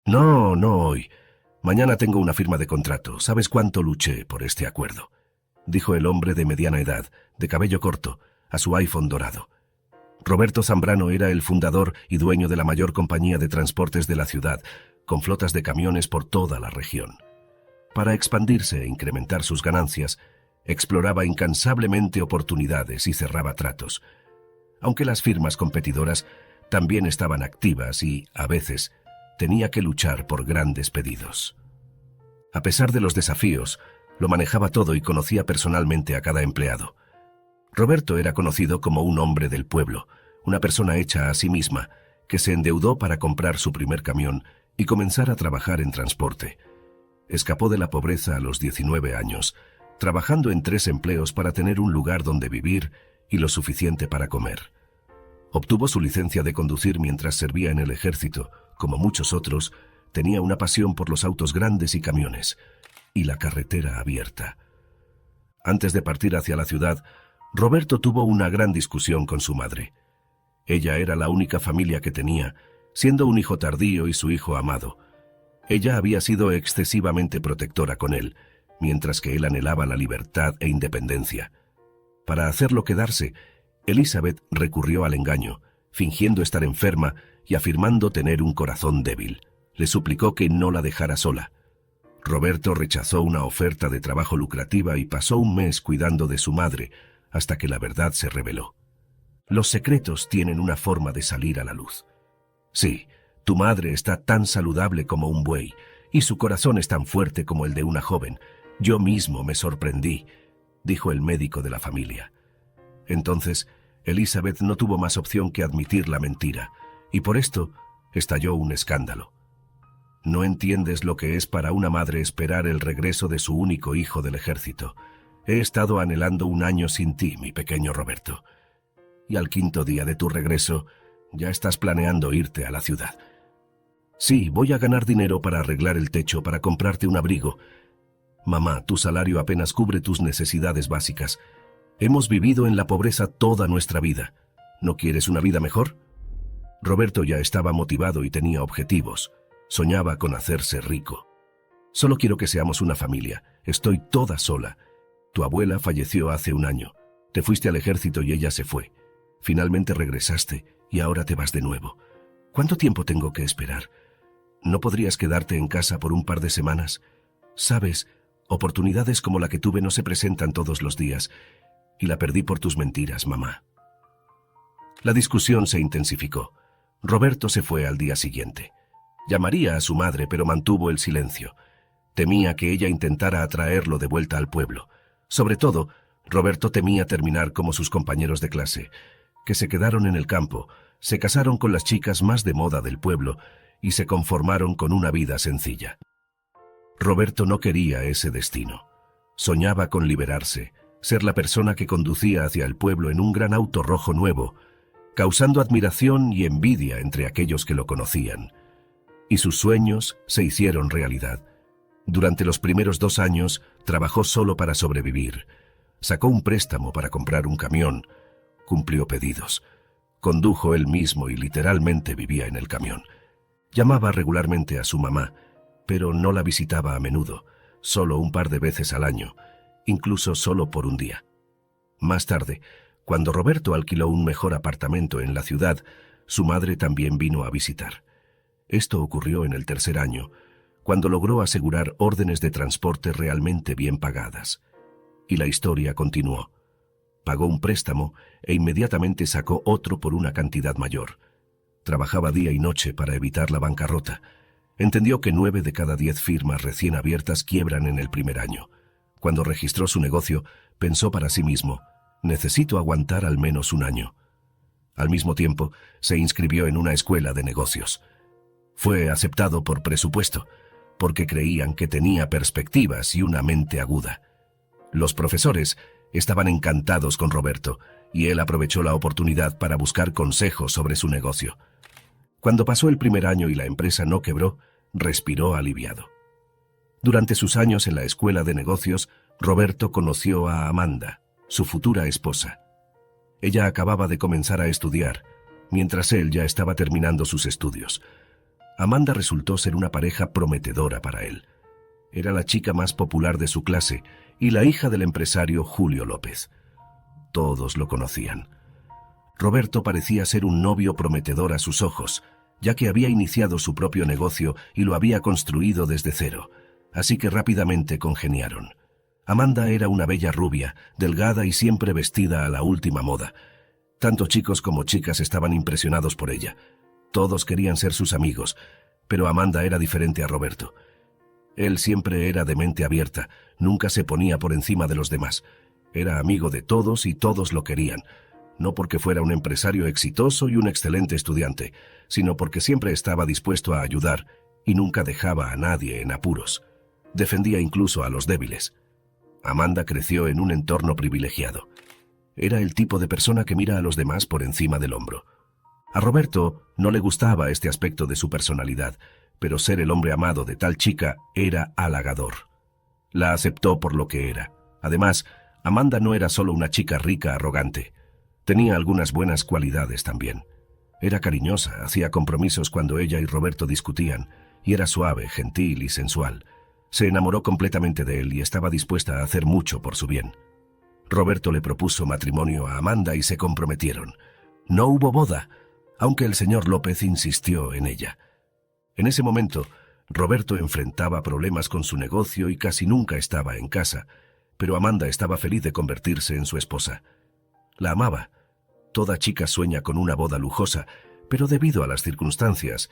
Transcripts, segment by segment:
No, no hoy. Mañana tengo una firma de contrato. ¿Sabes cuánto luché por este acuerdo?, dijo el hombre de mediana edad, de cabello corto, a su iPhone dorado. Roberto Zambrano era el fundador y dueño de la mayor compañía de transportes de la ciudad, con flotas de camiones por toda la región. Para expandirse e incrementar sus ganancias, exploraba incansablemente oportunidades y cerraba tratos. Aunque las firmas competidoras también estaban activas y, a veces, tenía que luchar por grandes pedidos. A pesar de los desafíos, lo manejaba todo y conocía personalmente a cada empleado. Roberto era conocido como un hombre del pueblo, una persona hecha a sí misma, que se endeudó para comprar su primer camión y comenzar a trabajar en transporte. Escapó de la pobreza a los 19 años, trabajando en 3 empleos para tener un lugar donde vivir y lo suficiente para comer. Obtuvo su licencia de conducir mientras servía en el ejército. Como muchos otros, tenía una pasión por los autos grandes y camiones, y la carretera abierta. Antes de partir hacia la ciudad, Roberto tuvo una gran discusión con su madre. Ella era la única familia que tenía, siendo un hijo tardío y su hijo amado. Ella había sido excesivamente protectora con él, mientras que él anhelaba la libertad e independencia. Para hacerlo quedarse, Elizabeth recurrió al engaño, fingiendo estar enferma y afirmando tener un corazón débil. Le suplicó que no la dejara sola. Roberto rechazó una oferta de trabajo lucrativa y pasó un mes cuidando de su madre, hasta que la verdad se reveló. Los secretos tienen una forma de salir a la luz. Sí, tu madre está tan saludable como un buey, y su corazón es tan fuerte como el de una joven. Yo mismo me sorprendí, dijo el médico de la familia. Entonces, Elizabeth no tuvo más opción que admitir la mentira, y por esto estalló un escándalo. No entiendes lo que es para una madre esperar el regreso de su único hijo del ejército. He estado anhelando un año sin ti, mi pequeño Roberto. Y al 5.º día de tu regreso, ya estás planeando irte a la ciudad. Sí, voy a ganar dinero para arreglar el techo, para comprarte un abrigo. Mamá, tu salario apenas cubre tus necesidades básicas. Hemos vivido en la pobreza toda nuestra vida. ¿No quieres una vida mejor? Roberto ya estaba motivado y tenía objetivos. Soñaba con hacerse rico. Solo quiero que seamos una familia. Estoy toda sola. Tu abuela falleció hace un año. Te fuiste al ejército y ella se fue. Finalmente regresaste y ahora te vas de nuevo. ¿Cuánto tiempo tengo que esperar? ¿No podrías quedarte en casa por un par de semanas? Sabes, oportunidades como la que tuve no se presentan todos los días, y la perdí por tus mentiras, mamá. La discusión se intensificó. Roberto se fue al día siguiente. Llamaría a su madre, pero mantuvo el silencio. Temía que ella intentara atraerlo de vuelta al pueblo. Sobre todo, Roberto temía terminar como sus compañeros de clase, que se quedaron en el campo, se casaron con las chicas más de moda del pueblo y se conformaron con una vida sencilla. Roberto no quería ese destino. Soñaba con liberarse, ser la persona que conducía hacia el pueblo en un gran auto rojo nuevo, causando admiración y envidia entre aquellos que lo conocían. Y sus sueños se hicieron realidad. Durante los primeros 2 años trabajó solo para sobrevivir. Sacó un préstamo para comprar un camión, cumplió pedidos, condujo él mismo y literalmente vivía en el camión. Llamaba regularmente a su mamá, pero no la visitaba a menudo, solo un par de veces al año, incluso solo por un día. Más tarde, cuando Roberto alquiló un mejor apartamento en la ciudad, su madre también vino a visitar. Esto ocurrió en el 3.er año, cuando logró asegurar órdenes de transporte realmente bien pagadas. Y la historia continuó. Pagó un préstamo e inmediatamente sacó otro por una cantidad mayor. Trabajaba día y noche para evitar la bancarrota. Entendió que 9 de cada 10 firmas recién abiertas quiebran en el primer año. Cuando registró su negocio, pensó para sí mismo, necesito aguantar al menos un año. Al mismo tiempo, se inscribió en una escuela de negocios. Fue aceptado por presupuesto, porque creían que tenía perspectivas y una mente aguda. Los profesores estaban encantados con Roberto, y él aprovechó la oportunidad para buscar consejos sobre su negocio. Cuando pasó el primer año y la empresa no quebró, respiró aliviado. Durante sus años en la escuela de negocios, Roberto conoció a Amanda, su futura esposa. Ella acababa de comenzar a estudiar, mientras él ya estaba terminando sus estudios. Amanda resultó ser una pareja prometedora para él. Era la chica más popular de su clase y la hija del empresario Julio López. Todos lo conocían. Roberto parecía ser un novio prometedor a sus ojos, ya que había iniciado su propio negocio y lo había construido desde cero, así que rápidamente congeniaron. Amanda era una bella rubia, delgada y siempre vestida a la última moda. Tanto chicos como chicas estaban impresionados por ella. Todos querían ser sus amigos, pero Amanda era diferente a Roberto. Él siempre era de mente abierta, nunca se ponía por encima de los demás. Era amigo de todos y todos lo querían, no porque fuera un empresario exitoso y un excelente estudiante, sino porque siempre estaba dispuesto a ayudar y nunca dejaba a nadie en apuros. Defendía incluso a los débiles. Amanda creció en un entorno privilegiado. Era el tipo de persona que mira a los demás por encima del hombro. A Roberto no le gustaba este aspecto de su personalidad, pero ser el hombre amado de tal chica era halagador. La aceptó por lo que era. Además, Amanda no era solo una chica rica arrogante. Tenía algunas buenas cualidades también. Era cariñosa, hacía compromisos cuando ella y Roberto discutían, y era suave, gentil y sensual. Se enamoró completamente de él y estaba dispuesta a hacer mucho por su bien. Roberto le propuso matrimonio a Amanda y se comprometieron. No hubo boda, aunque el señor López insistió en ella. En ese momento, Roberto enfrentaba problemas con su negocio y casi nunca estaba en casa, pero Amanda estaba feliz de convertirse en su esposa. La amaba. Toda chica sueña con una boda lujosa, pero debido a las circunstancias,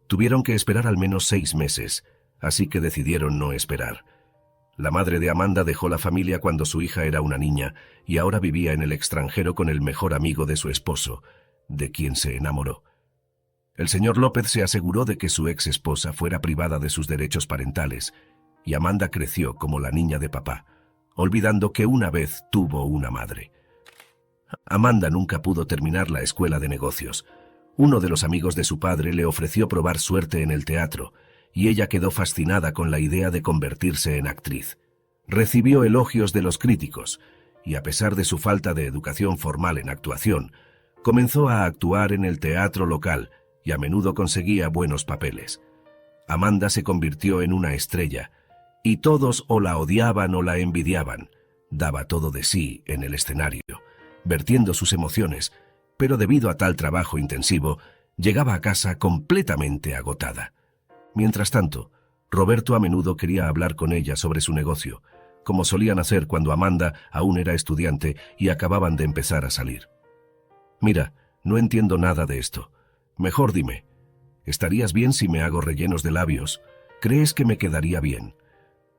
tuvieron que esperar al menos 6 meses, así que decidieron no esperar. La madre de Amanda dejó la familia cuando su hija era una niña y ahora vivía en el extranjero con el mejor amigo de su esposo, de quien se enamoró. El señor López se aseguró de que su ex esposa fuera privada de sus derechos parentales, y Amanda creció como la niña de papá, olvidando que una vez tuvo una madre. Amanda nunca pudo terminar la escuela de negocios. Uno de los amigos de su padre le ofreció probar suerte en el teatro, y ella quedó fascinada con la idea de convertirse en actriz. Recibió elogios de los críticos, y a pesar de su falta de educación formal en actuación, comenzó a actuar en el teatro local y a menudo conseguía buenos papeles. Amanda se convirtió en una estrella, y todos o la odiaban o la envidiaban. Daba todo de sí en el escenario, vertiendo sus emociones, pero debido a tal trabajo intensivo, llegaba a casa completamente agotada. Mientras tanto, Roberto a menudo quería hablar con ella sobre su negocio, como solían hacer cuando Amanda aún era estudiante y acababan de empezar a salir. «Mira, no entiendo nada de esto. Mejor dime, ¿estarías bien si me hago rellenos de labios? ¿Crees que me quedaría bien?»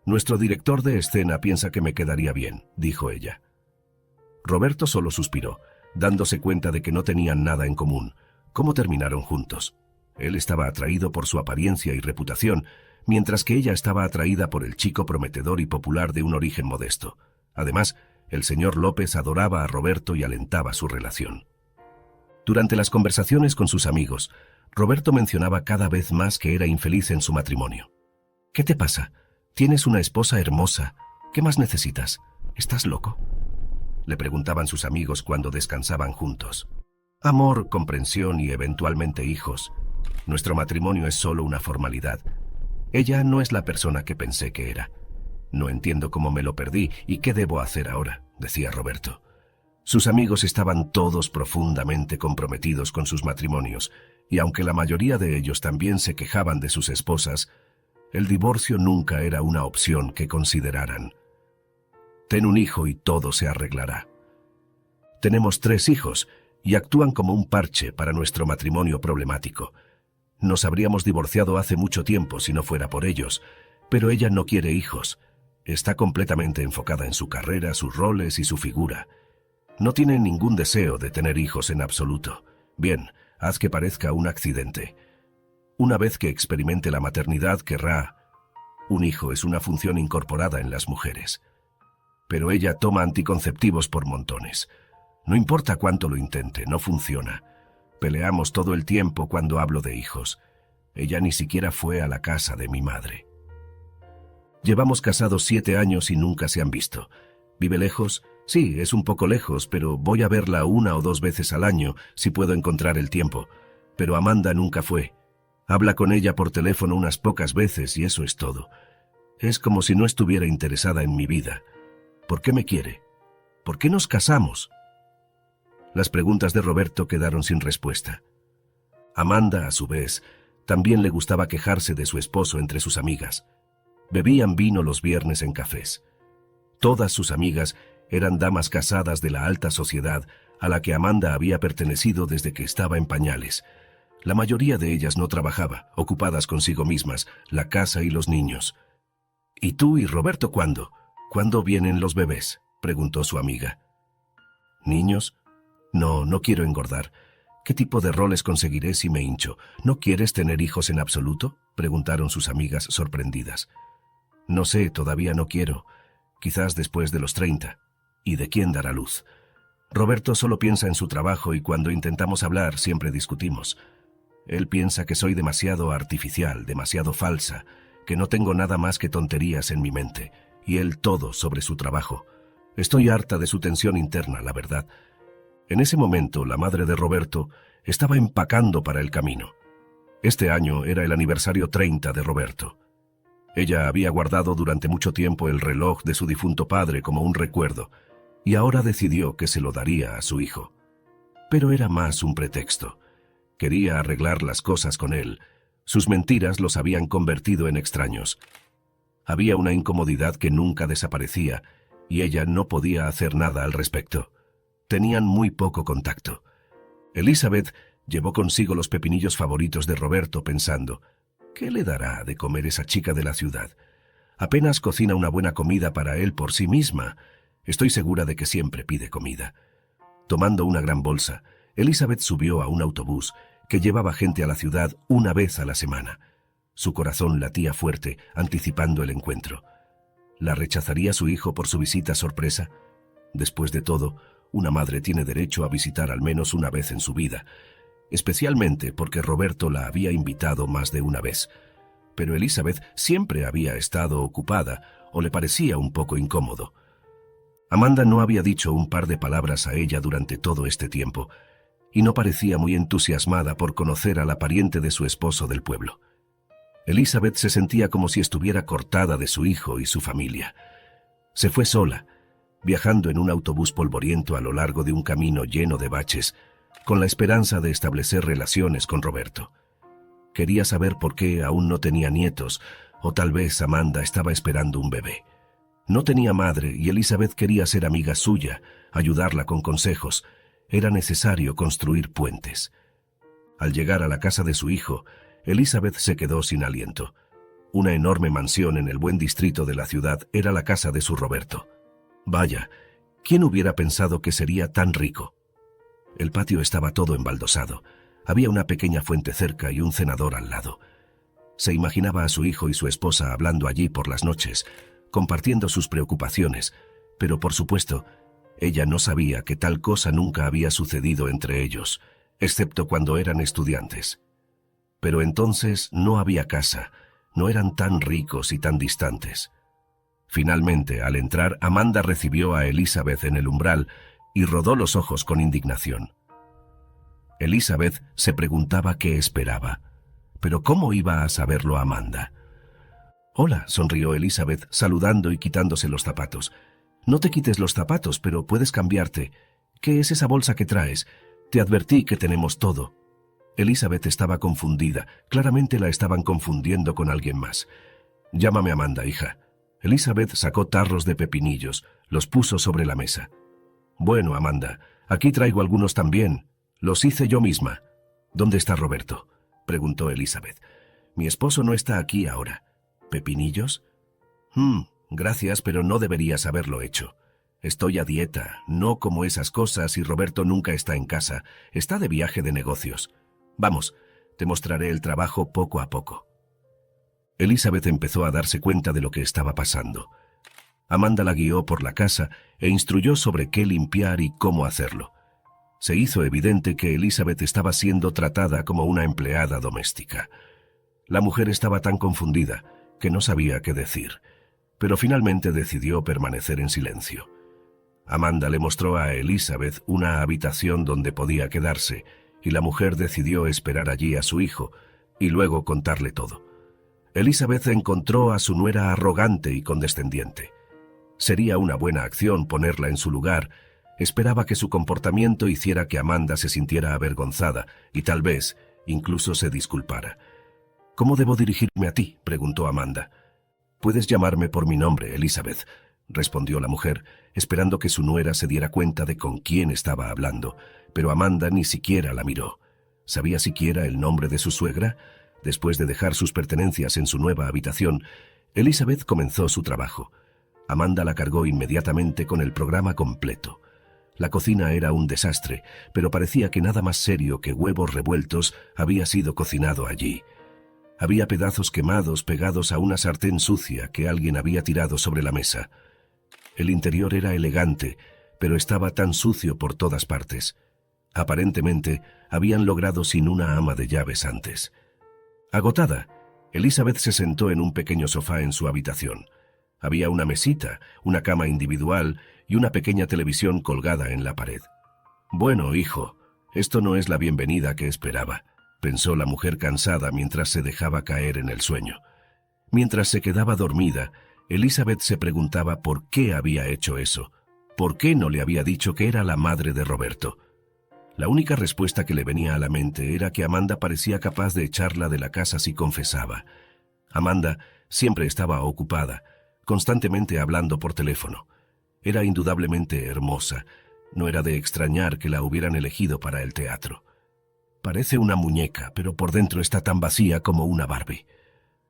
«Nuestro director de escena piensa que me quedaría bien», dijo ella. Roberto solo suspiró, dándose cuenta de que no tenían nada en común. ¿Cómo terminaron juntos? Él estaba atraído por su apariencia y reputación, mientras que ella estaba atraída por el chico prometedor y popular de un origen modesto. Además, el señor López adoraba a Roberto y alentaba su relación. Durante las conversaciones con sus amigos, Roberto mencionaba cada vez más que era infeliz en su matrimonio. «¿Qué te pasa? Tienes una esposa hermosa. ¿Qué más necesitas? ¿Estás loco?», le preguntaban sus amigos cuando descansaban juntos. «Amor, comprensión y eventualmente hijos. Nuestro matrimonio es solo una formalidad. Ella no es la persona que pensé que era. No entiendo cómo me lo perdí y qué debo hacer ahora», decía Roberto. Sus amigos estaban todos profundamente comprometidos con sus matrimonios, y aunque la mayoría de ellos también se quejaban de sus esposas, el divorcio nunca era una opción que consideraran. «Ten un hijo y todo se arreglará. Tenemos 3 hijos y actúan como un parche para nuestro matrimonio problemático. Nos habríamos divorciado hace mucho tiempo si no fuera por ellos, pero ella no quiere hijos. Está completamente enfocada en su carrera, sus roles y su figura. No tiene ningún deseo de tener hijos en absoluto. Bien, haz que parezca un accidente. Una vez que experimente la maternidad querrá. Un hijo es una función incorporada en las mujeres. Pero ella toma anticonceptivos por montones. No importa cuánto lo intente, no funciona. Peleamos todo el tiempo cuando hablo de hijos. Ella ni siquiera fue a la casa de mi madre. Llevamos casados 7 años y nunca se han visto. ¿Vive lejos? Sí, es un poco lejos, pero voy a verla 1 o 2 veces al año si puedo encontrar el tiempo. Pero Amanda nunca fue. Habla con ella por teléfono unas pocas veces y eso es todo. Es como si no estuviera interesada en mi vida. ¿Por qué me quiere? ¿Por qué nos casamos? Las preguntas de Roberto quedaron sin respuesta. Amanda, a su vez, también le gustaba quejarse de su esposo entre sus amigas. Bebían vino los viernes en cafés. Todas sus amigas eran damas casadas de la alta sociedad a la que Amanda había pertenecido desde que estaba en pañales. La mayoría de ellas no trabajaba, ocupadas consigo mismas, la casa y los niños. ¿Y tú y Roberto cuándo? ¿Cuándo vienen los bebés?, preguntó su amiga. ¿Niños? No, no quiero engordar. ¿Qué tipo de roles conseguiré si me hincho? ¿No quieres tener hijos en absoluto?, preguntaron sus amigas sorprendidas. No sé, todavía no quiero. Quizás después de los 30. ¿Y de quién dará luz? Roberto solo piensa en su trabajo y cuando intentamos hablar siempre discutimos. Él piensa que soy demasiado artificial, demasiado falsa, que no tengo nada más que tonterías en mi mente, y él todo sobre su trabajo. Estoy harta de su tensión interna, la verdad. En ese momento, la madre de Roberto estaba empacando para el camino. Este año era el aniversario 30 de Roberto. Ella había guardado durante mucho tiempo el reloj de su difunto padre como un recuerdo, y ahora decidió que se lo daría a su hijo. Pero era más un pretexto. Quería arreglar las cosas con él. Sus mentiras los habían convertido en extraños. Había una incomodidad que nunca desaparecía, y ella no podía hacer nada al respecto. Tenían muy poco contacto. Elizabeth llevó consigo los pepinillos favoritos de Roberto pensando, ¿qué le dará de comer esa chica de la ciudad? Apenas cocina una buena comida para él por sí misma. Estoy segura de que siempre pide comida. Tomando una gran bolsa, Elizabeth subió a un autobús que llevaba gente a la ciudad una vez a la semana. Su corazón latía fuerte, anticipando el encuentro. ¿La rechazaría su hijo por su visita sorpresa? Después de todo, una madre tiene derecho a visitar al menos una vez en su vida, especialmente porque Roberto la había invitado más de una vez. Pero Elizabeth siempre había estado ocupada o le parecía un poco incómodo. Amanda no había dicho un par de palabras a ella durante todo este tiempo, y no parecía muy entusiasmada por conocer a la pariente de su esposo del pueblo. Elizabeth se sentía como si estuviera cortada de su hijo y su familia. Se fue sola, viajando en un autobús polvoriento a lo largo de un camino lleno de baches, con la esperanza de establecer relaciones con Roberto. Quería saber por qué aún no tenía nietos, o tal vez Amanda estaba esperando un bebé. No tenía madre y Elizabeth quería ser amiga suya, ayudarla con consejos. Era necesario construir puentes. Al llegar a la casa de su hijo, Elizabeth se quedó sin aliento. Una enorme mansión en el buen distrito de la ciudad era la casa de su Roberto. Vaya, ¿quién hubiera pensado que sería tan rico? El patio estaba todo embaldosado. Había una pequeña fuente cerca y un cenador al lado. Se imaginaba a su hijo y su esposa hablando allí por las noches, compartiendo sus preocupaciones, pero por supuesto, ella no sabía que tal cosa nunca había sucedido entre ellos, excepto cuando eran estudiantes. Pero entonces no había casa, no eran tan ricos y tan distantes. Finalmente, al entrar, Amanda recibió a Elizabeth en el umbral y rodó los ojos con indignación. Elizabeth se preguntaba qué esperaba, pero ¿cómo iba a saberlo Amanda? «Hola», sonrió Elizabeth, saludando y quitándose los zapatos. «No te quites los zapatos, pero puedes cambiarte. ¿Qué es esa bolsa que traes? Te advertí que tenemos todo». Elizabeth estaba confundida. Claramente la estaban confundiendo con alguien más. «Llámame Amanda, hija». Elizabeth sacó tarros de pepinillos, los puso sobre la mesa. «Bueno, Amanda, aquí traigo algunos también. Los hice yo misma». «¿Dónde está Roberto?», preguntó Elizabeth. «Mi esposo no está aquí ahora». «¿Pepinillos?» Gracias, pero no deberías haberlo hecho. Estoy a dieta, no como esas cosas y Roberto nunca está en casa. Está de viaje de negocios. Vamos, te mostraré el trabajo poco a poco». Elizabeth empezó a darse cuenta de lo que estaba pasando. Amanda la guió por la casa e instruyó sobre qué limpiar y cómo hacerlo. Se hizo evidente que Elizabeth estaba siendo tratada como una empleada doméstica. La mujer estaba tan confundida que no sabía qué decir, pero finalmente decidió permanecer en silencio. Amanda le mostró a Elizabeth una habitación donde podía quedarse, y la mujer decidió esperar allí a su hijo, y luego contarle todo. Elizabeth encontró a su nuera arrogante y condescendiente. Sería una buena acción ponerla en su lugar. Esperaba que su comportamiento hiciera que Amanda se sintiera avergonzada y tal vez incluso se disculpara. «¿Cómo debo dirigirme a ti?», preguntó Amanda. «Puedes llamarme por mi nombre, Elizabeth», respondió la mujer, esperando que su nuera se diera cuenta de con quién estaba hablando, pero Amanda ni siquiera la miró. ¿Sabía siquiera el nombre de su suegra? Después de dejar sus pertenencias en su nueva habitación, Elizabeth comenzó su trabajo. Amanda la cargó inmediatamente con el programa completo. La cocina era un desastre, pero parecía que nada más serio que huevos revueltos había sido cocinado allí. Había pedazos quemados pegados a una sartén sucia que alguien había tirado sobre la mesa. El interior era elegante, pero estaba tan sucio por todas partes. Aparentemente, habían logrado sin una ama de llaves antes. Agotada, Elizabeth se sentó en un pequeño sofá en su habitación. Había una mesita, una cama individual y una pequeña televisión colgada en la pared. «Bueno, hijo, esto no es la bienvenida que esperaba», pensó la mujer cansada mientras se dejaba caer en el sueño. Mientras se quedaba dormida, Elizabeth se preguntaba por qué había hecho eso. ¿Por qué no le había dicho que era la madre de Roberto? La única respuesta que le venía a la mente era que Amanda parecía capaz de echarla de la casa si confesaba. Amanda siempre estaba ocupada, constantemente hablando por teléfono. Era indudablemente hermosa. No era de extrañar que la hubieran elegido para el teatro. Parece una muñeca, pero por dentro está tan vacía como una Barbie.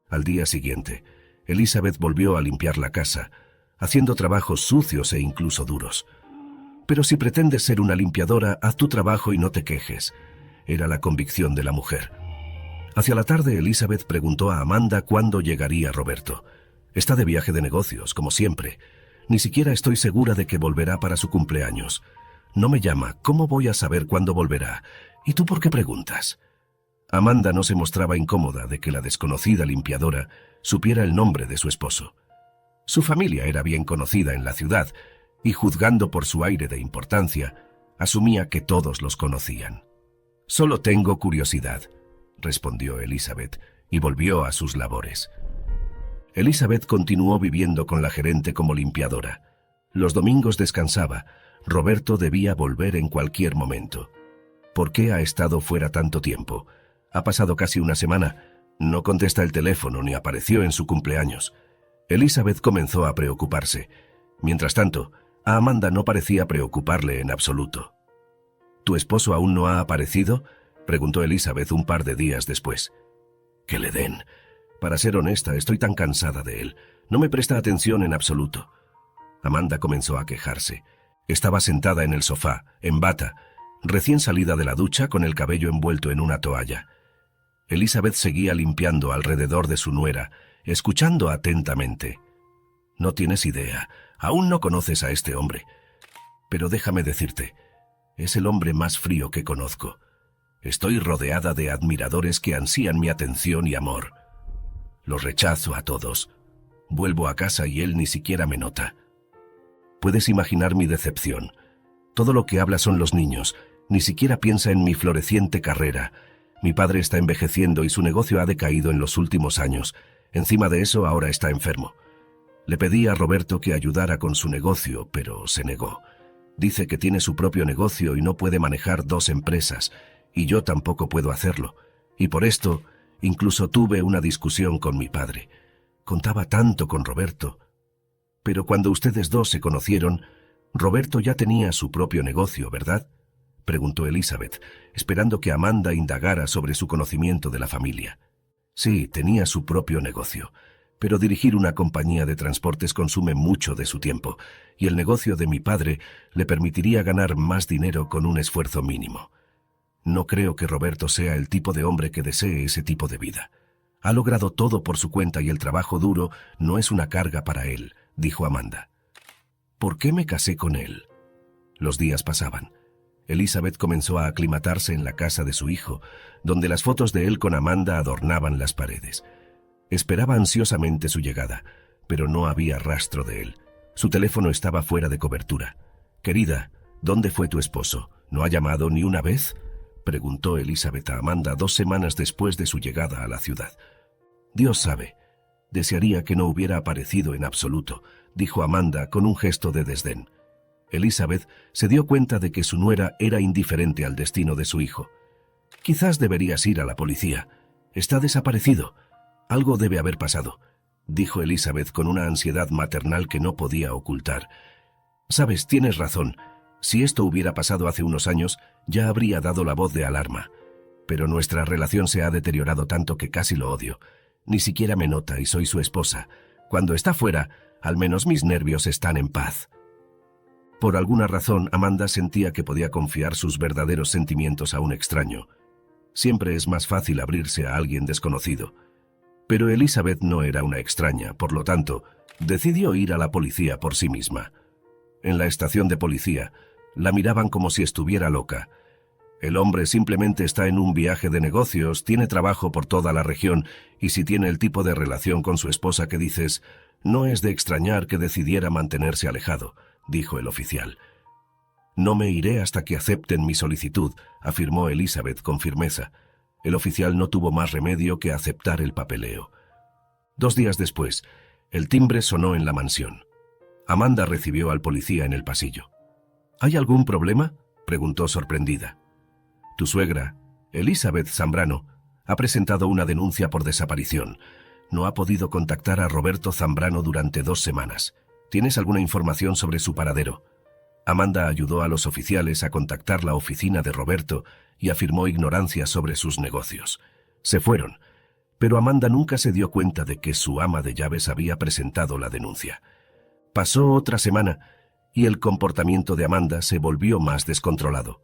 Al día siguiente, Elizabeth volvió a limpiar la casa, haciendo trabajos sucios e incluso duros. «Pero si pretendes ser una limpiadora, haz tu trabajo y no te quejes», era la convicción de la mujer. Hacia la tarde, Elizabeth preguntó a Amanda cuándo llegaría Roberto. «Está de viaje de negocios, como siempre. Ni siquiera estoy segura de que volverá para su cumpleaños. No me llama, ¿cómo voy a saber cuándo volverá? ¿Y tú por qué preguntas?». Amanda no se mostraba incómoda de que la desconocida limpiadora supiera el nombre de su esposo. Su familia era bien conocida en la ciudad, y juzgando por su aire de importancia, asumía que todos los conocían. «Solo tengo curiosidad», respondió Elizabeth, y volvió a sus labores. Elizabeth continuó viviendo con la gerente como limpiadora. Los domingos descansaba. Roberto debía volver en cualquier momento. ¿Por qué ha estado fuera tanto tiempo? Ha pasado casi una semana. No contesta el teléfono ni apareció en su cumpleaños. Elizabeth comenzó a preocuparse. Mientras tanto, a Amanda no parecía preocuparle en absoluto. «¿Tu esposo aún no ha aparecido?», preguntó Elizabeth un par de días después. «Que le den. Para ser honesta, estoy tan cansada de él. No me presta atención en absoluto». Amanda comenzó a quejarse. Estaba sentada en el sofá, en bata, recién salida de la ducha con el cabello envuelto en una toalla. Elizabeth seguía limpiando alrededor de su nuera, escuchando atentamente. «No tienes idea. Aún no conoces a este hombre. Pero déjame decirte, es el hombre más frío que conozco. Estoy rodeada de admiradores que ansían mi atención y amor. Los rechazo a todos. Vuelvo a casa y él ni siquiera me nota. Puedes imaginar mi decepción. Todo lo que habla son los niños. Ni siquiera piensa en mi floreciente carrera. Mi padre está envejeciendo y su negocio ha decaído en los últimos años. Encima de eso, ahora está enfermo. Le pedí a Roberto que ayudara con su negocio, pero se negó. Dice que tiene su propio negocio y no puede manejar dos empresas, y yo tampoco puedo hacerlo. Y por esto, incluso tuve una discusión con mi padre. Contaba tanto con Roberto. Pero cuando ustedes dos se conocieron, Roberto ya tenía su propio negocio, ¿verdad?, preguntó Elizabeth, esperando que Amanda indagara sobre su conocimiento de la familia. Sí, tenía su propio negocio. Pero dirigir una compañía de transportes consume mucho de su tiempo, y el negocio de mi padre le permitiría ganar más dinero con un esfuerzo mínimo. No creo que Roberto sea el tipo de hombre que desee ese tipo de vida. Ha logrado todo por su cuenta y el trabajo duro no es una carga para él, dijo Amanda. ¿Por qué me casé con él? Los días pasaban. Elizabeth comenzó a aclimatarse en la casa de su hijo, donde las fotos de él con Amanda adornaban las paredes. Esperaba ansiosamente su llegada, pero no había rastro de él. Su teléfono estaba fuera de cobertura. «Querida, ¿dónde fue tu esposo? ¿No ha llamado ni una vez?», preguntó Elizabeth a Amanda 2 semanas después de su llegada a la ciudad. Dios sabe. Desearía que no hubiera aparecido en absoluto, dijo Amanda con un gesto de desdén. Elizabeth se dio cuenta de que su nuera era indiferente al destino de su hijo. Quizás deberías ir a la policía. Está desaparecido. Algo debe haber pasado, dijo Elizabeth con una ansiedad maternal que no podía ocultar. Sabes, tienes razón. Si esto hubiera pasado hace unos años, ya habría dado la voz de alarma. Pero nuestra relación se ha deteriorado tanto que casi lo odio. Ni siquiera me nota y soy su esposa. Cuando está fuera, al menos mis nervios están en paz. Por alguna razón, Amanda sentía que podía confiar sus verdaderos sentimientos a un extraño. Siempre es más fácil abrirse a alguien desconocido. Pero Elizabeth no era una extraña, por lo tanto, decidió ir a la policía por sí misma. En la estación de policía, la miraban como si estuviera loca. El hombre simplemente está en un viaje de negocios, tiene trabajo por toda la región, y si tiene el tipo de relación con su esposa que dices, no es de extrañar que decidiera mantenerse alejado, dijo el oficial. No me iré hasta que acepten mi solicitud, afirmó Elizabeth con firmeza. El oficial no tuvo más remedio que aceptar el papeleo. 2 días después, el timbre sonó en la mansión. Amanda recibió al policía en el pasillo. ¿Hay algún problema?, preguntó sorprendida. Tu suegra, Elizabeth Zambrano, ha presentado una denuncia por desaparición. No ha podido contactar a Roberto Zambrano durante 2 semanas. ¿Tienes alguna información sobre su paradero? Amanda ayudó a los oficiales a contactar la oficina de Roberto y afirmó ignorancia sobre sus negocios. Se fueron, pero Amanda nunca se dio cuenta de que su ama de llaves había presentado la denuncia. Pasó otra semana y el comportamiento de Amanda se volvió más descontrolado.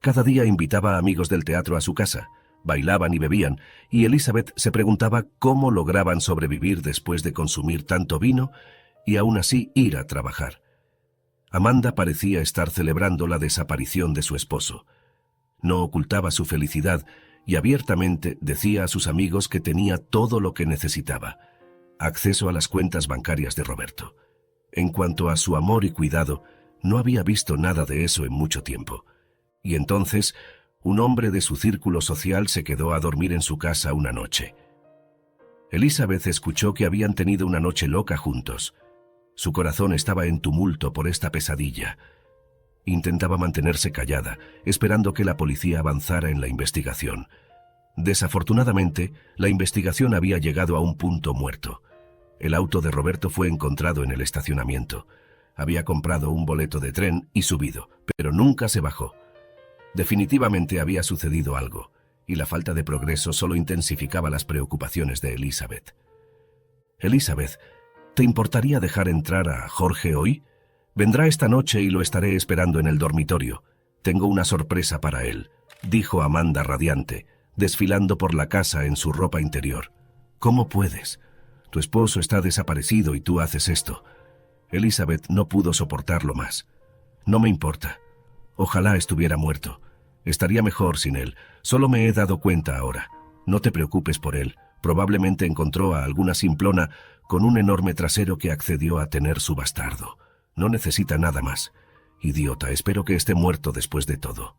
Cada día invitaba a amigos del teatro a su casa, bailaban y bebían, y Elizabeth se preguntaba cómo lograban sobrevivir después de consumir tanto vino y aún así ir a trabajar. Amanda parecía estar celebrando la desaparición de su esposo. No ocultaba su felicidad y abiertamente decía a sus amigos que tenía todo lo que necesitaba: acceso a las cuentas bancarias de Roberto. En cuanto a su amor y cuidado, no había visto nada de eso en mucho tiempo. Y entonces, un hombre de su círculo social se quedó a dormir en su casa una noche. Elizabeth escuchó que habían tenido una noche loca juntos. Su corazón estaba en tumulto por esta pesadilla. Intentaba mantenerse callada, esperando que la policía avanzara en la investigación. Desafortunadamente, la investigación había llegado a un punto muerto. El auto de Roberto fue encontrado en el estacionamiento. Había comprado un boleto de tren y subido, pero nunca se bajó. Definitivamente había sucedido algo, y la falta de progreso solo intensificaba las preocupaciones de Elizabeth. Elizabeth, ¿te importaría dejar entrar a Jorge hoy? Vendrá esta noche y lo estaré esperando en el dormitorio. Tengo una sorpresa para él, dijo Amanda radiante, desfilando por la casa en su ropa interior. ¿Cómo puedes? Tu esposo está desaparecido y tú haces esto. Elizabeth no pudo soportarlo más. No me importa. Ojalá estuviera muerto. Estaría mejor sin él. Solo me he dado cuenta ahora. No te preocupes por él. Probablemente encontró a alguna simplona con un enorme trasero que accedió a tener su bastardo. No necesita nada más. Idiota, espero que esté muerto después de todo.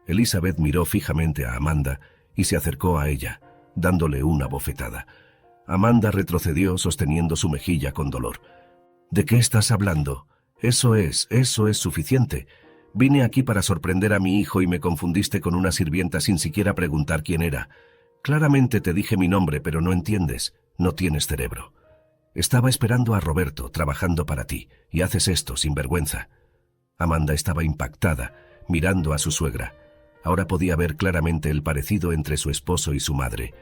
Elizabeth miró fijamente a Amanda y se acercó a ella, dándole una bofetada. Amanda retrocedió sosteniendo su mejilla con dolor. ¿De qué estás hablando? Eso es suficiente. Vine aquí para sorprender a mi hijo y me confundiste con una sirvienta sin siquiera preguntar quién era. Claramente te dije mi nombre, pero no entiendes. No tienes cerebro. Estaba esperando a Roberto, trabajando para ti, y haces esto sin vergüenza. Amanda estaba impactada, mirando a su suegra. Ahora podía ver claramente el parecido entre su esposo y su madre.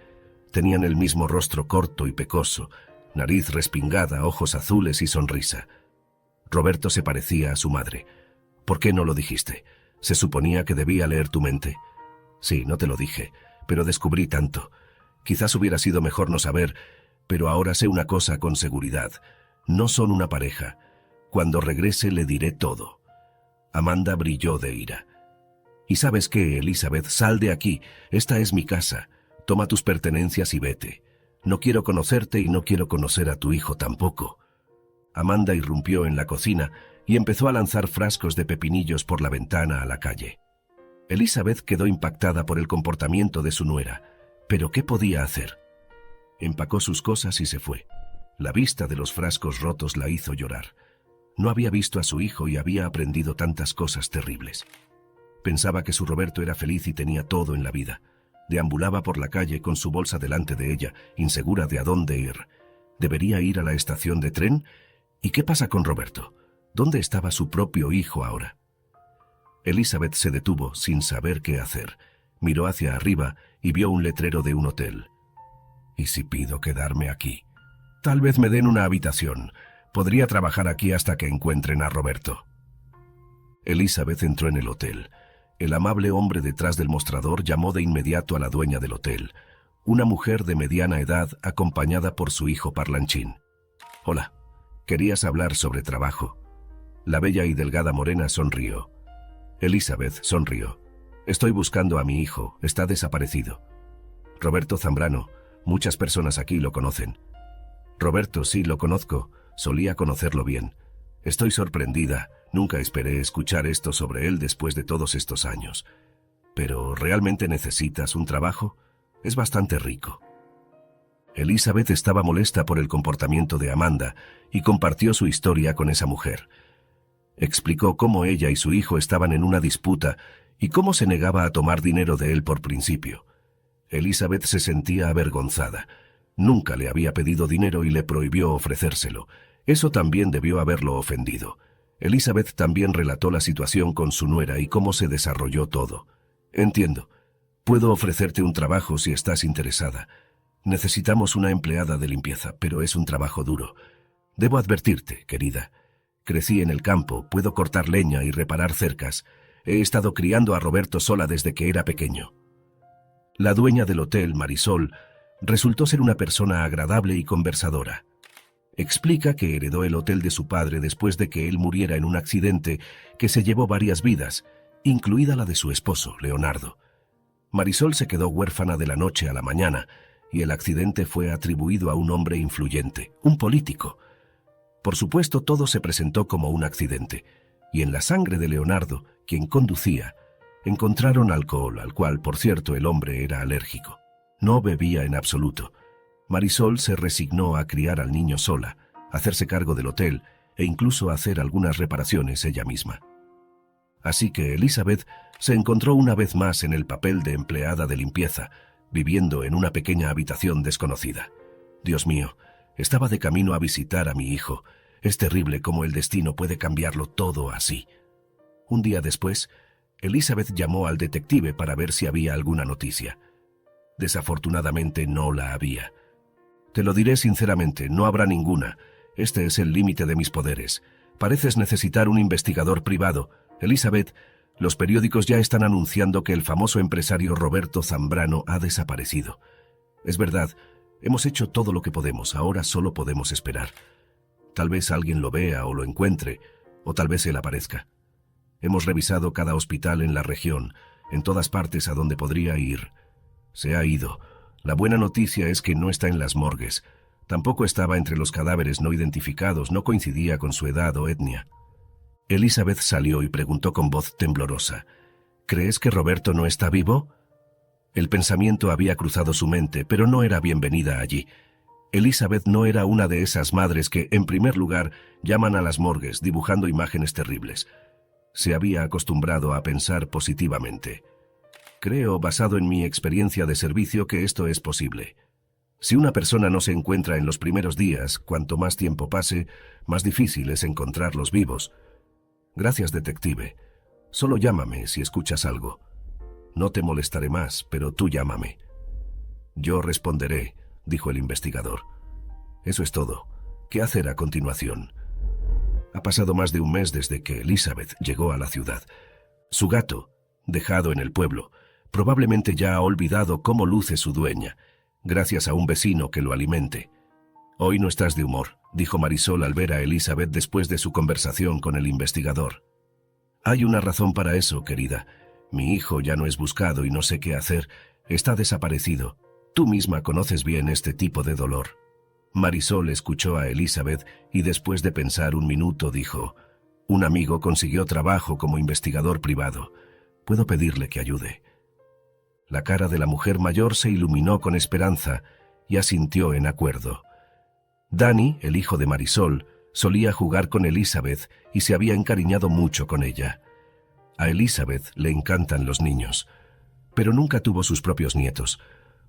Tenían el mismo rostro corto y pecoso, nariz respingada, ojos azules y sonrisa. Roberto se parecía a su madre. ¿Por qué no lo dijiste? ¿Se suponía que debía leer tu mente? Sí, no te lo dije, pero descubrí tanto. Quizás hubiera sido mejor no saber, pero ahora sé una cosa con seguridad. No son una pareja. Cuando regrese le diré todo. Amanda brilló de ira. ¿Y sabes qué, Elizabeth? Sal de aquí. Esta es mi casa. Toma tus pertenencias y vete. No quiero conocerte y no quiero conocer a tu hijo tampoco. Amanda irrumpió en la cocina y empezó a lanzar frascos de pepinillos por la ventana a la calle. Elizabeth quedó impactada por el comportamiento de su nuera, pero ¿qué podía hacer? Empacó sus cosas y se fue. La vista de los frascos rotos la hizo llorar. No había visto a su hijo y había aprendido tantas cosas terribles. Pensaba que su Roberto era feliz y tenía todo en la vida. Deambulaba por la calle con su bolsa delante de ella, insegura de a dónde ir. ¿Debería ir a la estación de tren? ¿Y qué pasa con Roberto? ¿Dónde estaba su propio hijo ahora? Elizabeth se detuvo sin saber qué hacer. Miró hacia arriba y vio un letrero de un hotel. ¿Y si pido quedarme aquí? Tal vez me den una habitación. Podría trabajar aquí hasta que encuentren a Roberto. Elizabeth entró en el hotel. El amable hombre detrás del mostrador llamó de inmediato a la dueña del hotel, una mujer de mediana edad acompañada por su hijo parlanchín. «Hola, querías hablar sobre trabajo». La bella y delgada morena sonrió. Elizabeth sonrió. «Estoy buscando a mi hijo, está desaparecido». «Roberto Zambrano, muchas personas aquí lo conocen». «Roberto, sí, lo conozco, solía conocerlo bien. Estoy sorprendida, nunca esperé escuchar esto sobre él después de todos estos años. Pero, ¿realmente necesitas un trabajo? Es bastante rico». Elizabeth estaba molesta por el comportamiento de Amanda y compartió su historia con esa mujer. Explicó cómo ella y su hijo estaban en una disputa y cómo se negaba a tomar dinero de él por principio. Elizabeth se sentía avergonzada. Nunca le había pedido dinero y le prohibió ofrecérselo. Eso también debió haberlo ofendido. Elizabeth también relató la situación con su nuera y cómo se desarrolló todo. «Entiendo. Puedo ofrecerte un trabajo si estás interesada. Necesitamos una empleada de limpieza, pero es un trabajo duro. Debo advertirte, querida. Crecí en el campo, puedo cortar leña y reparar cercas. He estado criando a Roberto sola desde que era pequeño». La dueña del hotel, Marisol, resultó ser una persona agradable y conversadora. Explica que heredó el hotel de su padre después de que él muriera en un accidente que se llevó varias vidas, incluida la de su esposo, Leonardo. Marisol se quedó huérfana de la noche a la mañana y el accidente fue atribuido a un hombre influyente, un político. Por supuesto, todo se presentó como un accidente, y en la sangre de Leonardo, quien conducía, encontraron alcohol, al cual, por cierto, el hombre era alérgico. No bebía en absoluto. Marisol se resignó a criar al niño sola, a hacerse cargo del hotel e incluso a hacer algunas reparaciones ella misma. Así que Elizabeth se encontró una vez más en el papel de empleada de limpieza, viviendo en una pequeña habitación desconocida. Dios mío, estaba de camino a visitar a mi hijo. Es terrible cómo el destino puede cambiarlo todo así. Un día después, Elizabeth llamó al detective para ver si había alguna noticia. Desafortunadamente no la había. «Te lo diré sinceramente, no habrá ninguna. Este es el límite de mis poderes. Pareces necesitar un investigador privado. Elizabeth, los periódicos ya están anunciando que el famoso empresario Roberto Zambrano ha desaparecido. Es verdad, hemos hecho todo lo que podemos, ahora solo podemos esperar. Tal vez alguien lo vea o lo encuentre, o tal vez él aparezca. Hemos revisado cada hospital en la región, en todas partes a donde podría ir. Se ha ido. La buena noticia es que no está en las morgues. Tampoco estaba entre los cadáveres no identificados, no coincidía con su edad o etnia». Elizabeth salió y preguntó con voz temblorosa, «¿Crees que Roberto no está vivo?». El pensamiento había cruzado su mente, pero no era bienvenida allí. Elizabeth no era una de esas madres que, en primer lugar, llaman a las morgues dibujando imágenes terribles. Se había acostumbrado a pensar positivamente. «Creo, basado en mi experiencia de servicio, que esto es posible. Si una persona no se encuentra en los primeros días, cuanto más tiempo pase, más difícil es encontrarlos vivos. Gracias, detective. Solo llámame si escuchas algo. No te molestaré más, pero tú llámame». «Yo responderé», dijo el investigador. «Eso es todo. ¿Qué hacer a continuación?». Ha pasado más de un mes desde que Elizabeth llegó a la ciudad. Su gato, dejado en el pueblo, probablemente ya ha olvidado cómo luce su dueña, gracias a un vecino que lo alimente. «Hoy no estás de humor», dijo Marisol al ver a Elizabeth después de su conversación con el investigador. «Hay una razón para eso, querida. Mi hijo ya no es buscado y no sé qué hacer. Está desaparecido. Tú misma conoces bien este tipo de dolor». Marisol escuchó a Elizabeth y después de pensar un minuto dijo, «Un amigo consiguió trabajo como investigador privado. Puedo pedirle que ayude». La cara de la mujer mayor se iluminó con esperanza y asintió en acuerdo. Danny, el hijo de Marisol, solía jugar con Elizabeth y se había encariñado mucho con ella. A Elizabeth le encantan los niños, pero nunca tuvo sus propios nietos.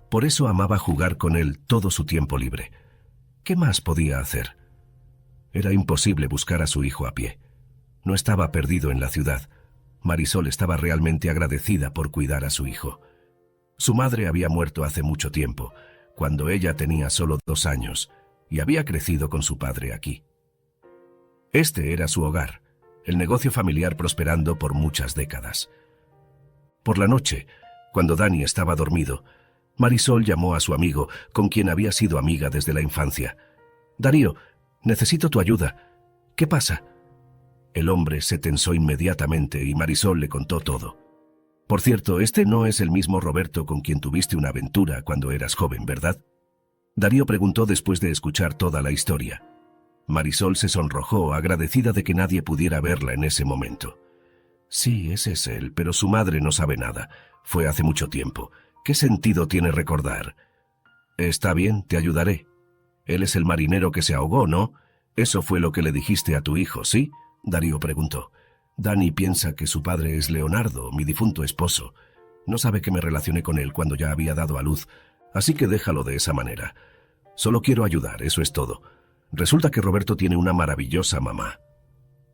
Por eso amaba jugar con él todo su tiempo libre. ¿Qué más podía hacer? Era imposible buscar a su hijo a pie. No estaba perdido en la ciudad. Marisol estaba realmente agradecida por cuidar a su hijo. Su madre había muerto hace mucho tiempo, cuando ella tenía solo 2 años, y había crecido con su padre aquí. Este era su hogar, el negocio familiar prosperando por muchas décadas. Por la noche, cuando Danny estaba dormido, Marisol llamó a su amigo, con quien había sido amiga desde la infancia. «Darío, necesito tu ayuda. ¿Qué pasa?». El hombre se tensó inmediatamente y Marisol le contó todo. «Por cierto, este no es el mismo Roberto con quien tuviste una aventura cuando eras joven, ¿verdad?». Darío preguntó después de escuchar toda la historia. Marisol se sonrojó, agradecida de que nadie pudiera verla en ese momento. «Sí, ese es él, pero su madre no sabe nada. Fue hace mucho tiempo. ¿Qué sentido tiene recordar?». «Está bien, te ayudaré. Él es el marinero que se ahogó, ¿no? Eso fue lo que le dijiste a tu hijo, ¿sí?», Darío preguntó. «Danny piensa que su padre es Leonardo, mi difunto esposo. No sabe que me relacioné con él cuando ya había dado a luz, así que déjalo de esa manera. Solo quiero ayudar, eso es todo. Resulta que Roberto tiene una maravillosa mamá».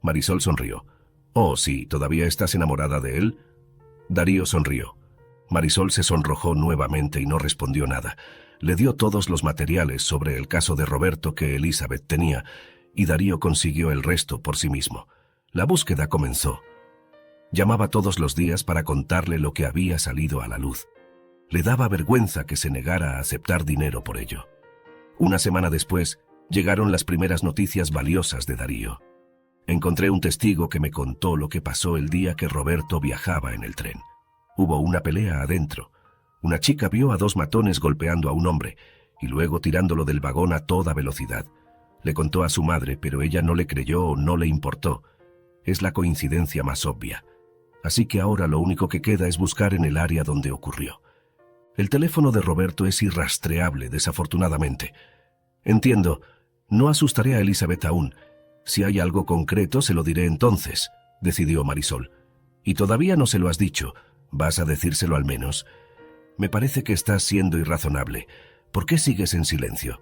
Marisol sonrió. «Oh, sí, ¿todavía estás enamorada de él?». Darío sonrió. Marisol se sonrojó nuevamente y no respondió nada. Le dio todos los materiales sobre el caso de Roberto que Elizabeth tenía, y Darío consiguió el resto por sí mismo. La búsqueda comenzó. Llamaba todos los días para contarle lo que había salido a la luz. Le daba vergüenza que se negara a aceptar dinero por ello. Una semana después, llegaron las primeras noticias valiosas de Darío. Encontré un testigo que me contó lo que pasó el día que Roberto viajaba en el tren. Hubo una pelea adentro. Una chica vio a 2 matones golpeando a un hombre y luego tirándolo del vagón a toda velocidad. Le contó a su madre, pero ella no le creyó o no le importó. Es la coincidencia más obvia. Así que ahora lo único que queda es buscar en el área donde ocurrió. El teléfono de Roberto es irrastreable, desafortunadamente. Entiendo, no asustaré a Elizabeth aún. Si hay algo concreto, se lo diré entonces, decidió Marisol. Y todavía no se lo has dicho. ¿Vas a decírselo al menos? Me parece que estás siendo irrazonable. ¿Por qué sigues en silencio?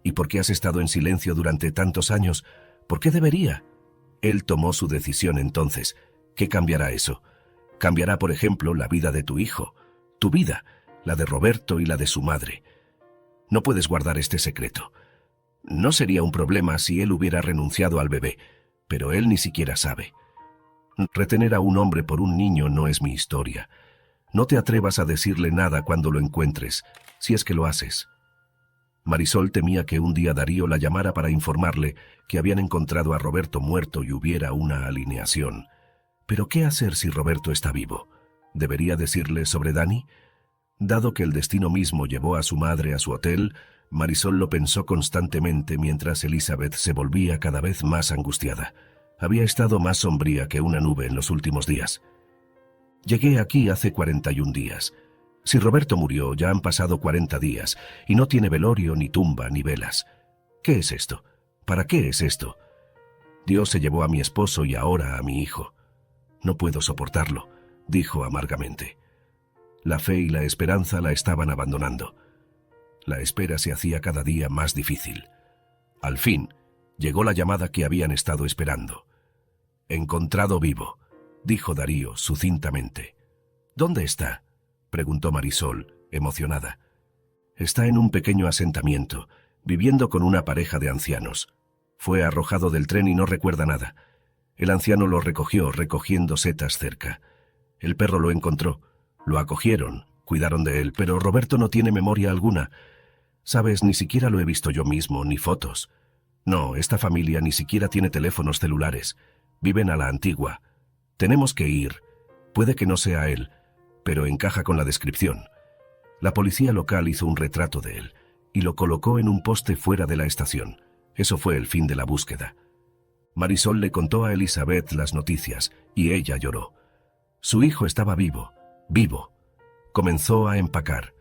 ¿Y por qué has estado en silencio durante tantos años? ¿Por qué debería? Él tomó su decisión entonces. ¿Qué cambiará eso? Cambiará, por ejemplo, la vida de tu hijo, tu vida, la de Roberto y la de su madre. No puedes guardar este secreto. No sería un problema si él hubiera renunciado al bebé, pero él ni siquiera sabe. Retener a un hombre por un niño no es mi historia. No te atrevas a decirle nada cuando lo encuentres, si es que lo haces. Marisol temía que un día Darío la llamara para informarle que habían encontrado a Roberto muerto y hubiera una alineación. ¿Pero qué hacer si Roberto está vivo? ¿Debería decirle sobre Danny? Dado que el destino mismo llevó a su madre a su hotel, Marisol lo pensó constantemente mientras Elizabeth se volvía cada vez más angustiada. Había estado más sombría que una nube en los últimos días. Llegué aquí hace 41 días. Si Roberto murió, ya han pasado 40 días, y no tiene velorio, ni tumba, ni velas. ¿Qué es esto? ¿Para qué es esto? Dios se llevó a mi esposo y ahora a mi hijo. No puedo soportarlo, dijo amargamente. La fe y la esperanza la estaban abandonando. La espera se hacía cada día más difícil. Al fin, llegó la llamada que habían estado esperando. «Encontrado vivo», dijo Darío sucintamente. «¿Dónde está?», preguntó Marisol, emocionada. «Está en un pequeño asentamiento, viviendo con una pareja de ancianos. Fue arrojado del tren y no recuerda nada. El anciano lo recogió, recogiendo setas cerca. El perro lo encontró. Lo acogieron, cuidaron de él, pero Roberto no tiene memoria alguna. Sabes, ni siquiera lo he visto yo mismo, ni fotos. No, esta familia ni siquiera tiene teléfonos celulares. Viven a la antigua. Tenemos que ir. Puede que no sea él, pero encaja con la descripción». La policía local hizo un retrato de él y lo colocó en un poste fuera de la estación. Eso fue el fin de la búsqueda. Marisol le contó a Elizabeth las noticias y ella lloró. Su hijo estaba vivo, vivo. Comenzó a empacar.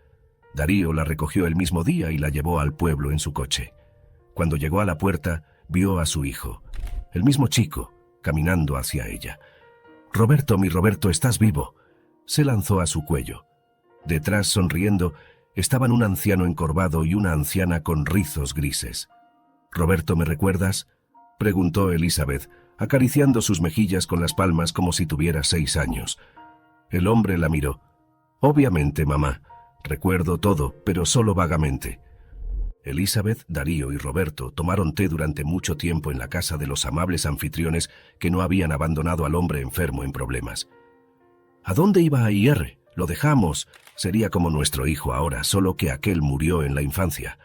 Darío la recogió el mismo día y la llevó al pueblo en su coche. Cuando llegó a la puerta, vio a su hijo, el mismo chico, caminando hacia ella. «Roberto, mi Roberto, estás vivo». Se lanzó a su cuello. Detrás, sonriendo, estaban un anciano encorvado y una anciana con rizos grises. «Roberto, ¿me recuerdas?», preguntó Elizabeth, acariciando sus mejillas con las palmas como si tuviera 6 años. El hombre la miró. «Obviamente, mamá. Recuerdo todo, pero solo vagamente». Elizabeth, Darío y Roberto tomaron té durante mucho tiempo en la casa de los amables anfitriones que no habían abandonado al hombre enfermo en problemas. «¿A dónde iba a ir? Lo dejamos. Sería como nuestro hijo ahora, solo que aquel murió en la infancia.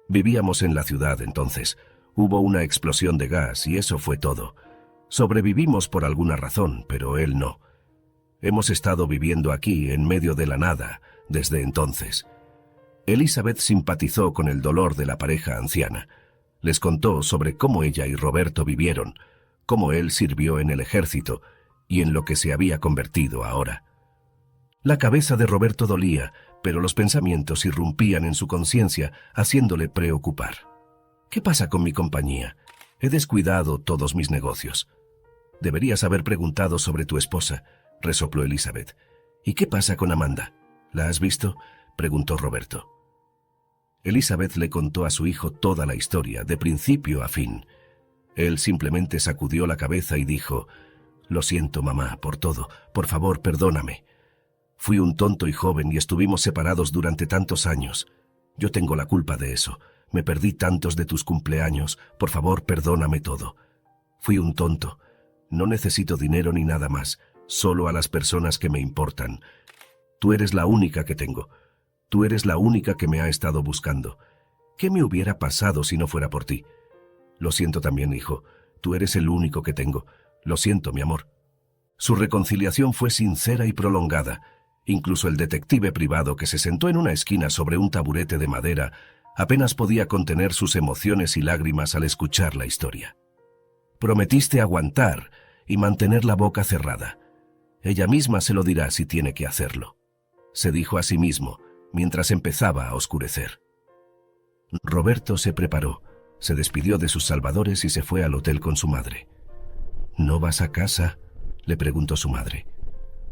Vivíamos en la ciudad entonces. Hubo una explosión de gas y eso fue todo. Sobrevivimos por alguna razón, pero él no. Hemos estado viviendo aquí, en medio de la nada, desde entonces». Elizabeth simpatizó con el dolor de la pareja anciana. Les contó sobre cómo ella y Roberto vivieron, cómo él sirvió en el ejército y en lo que se había convertido ahora. La cabeza de Roberto dolía, pero los pensamientos irrumpían en su conciencia, haciéndole preocupar. «¿Qué pasa con mi compañía? He descuidado todos mis negocios». «Deberías haber preguntado sobre tu esposa», resopló Elizabeth. «¿Y qué pasa con Amanda? ¿La has visto?», preguntó Roberto. Elizabeth le contó a su hijo toda la historia, de principio a fin. Él simplemente sacudió la cabeza y dijo: «Lo siento, mamá, por todo. Por favor, perdóname. Fui un tonto y joven y estuvimos separados durante tantos años. Yo tengo la culpa de eso. Me perdí tantos de tus cumpleaños. Por favor, perdóname todo. Fui un tonto. No necesito dinero ni nada más, solo a las personas que me importan. Tú eres la única que tengo. Tú eres la única que me ha estado buscando. ¿Qué me hubiera pasado si no fuera por ti? Lo siento también, hijo. Tú eres el único que tengo. Lo siento, mi amor». Su reconciliación fue sincera y prolongada. Incluso el detective privado, que se sentó en una esquina sobre un taburete de madera, apenas podía contener sus emociones y lágrimas al escuchar la historia. «Prometiste aguantar y mantener la boca cerrada. Ella misma se lo dirá si tiene que hacerlo», se dijo a sí mismo, mientras empezaba a oscurecer. Roberto se preparó, se despidió de sus salvadores y se fue al hotel con su madre. «¿No vas a casa?», le preguntó su madre.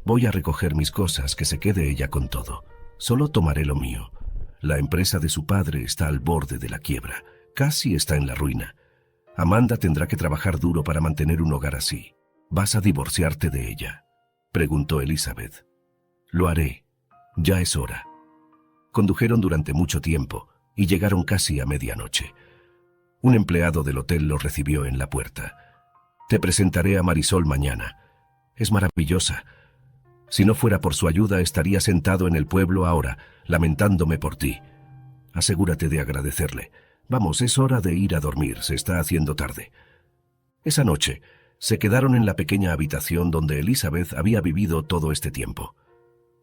«Voy a recoger mis cosas, que se quede ella con todo. Solo tomaré lo mío. La empresa de su padre está al borde de la quiebra, casi está en la ruina. Amanda tendrá que trabajar duro para mantener un hogar así. ¿Vas a divorciarte de ella?», preguntó Elizabeth. «Lo haré. Ya es hora». Condujeron durante mucho tiempo y llegaron casi a medianoche. Un empleado del hotel los recibió en la puerta. «Te presentaré a Marisol mañana. Es maravillosa. Si no fuera por su ayuda, estaría sentado en el pueblo ahora, lamentándome por ti. Asegúrate de agradecerle. Vamos, es hora de ir a dormir, se está haciendo tarde». Esa noche, se quedaron en la pequeña habitación donde Elizabeth había vivido todo este tiempo.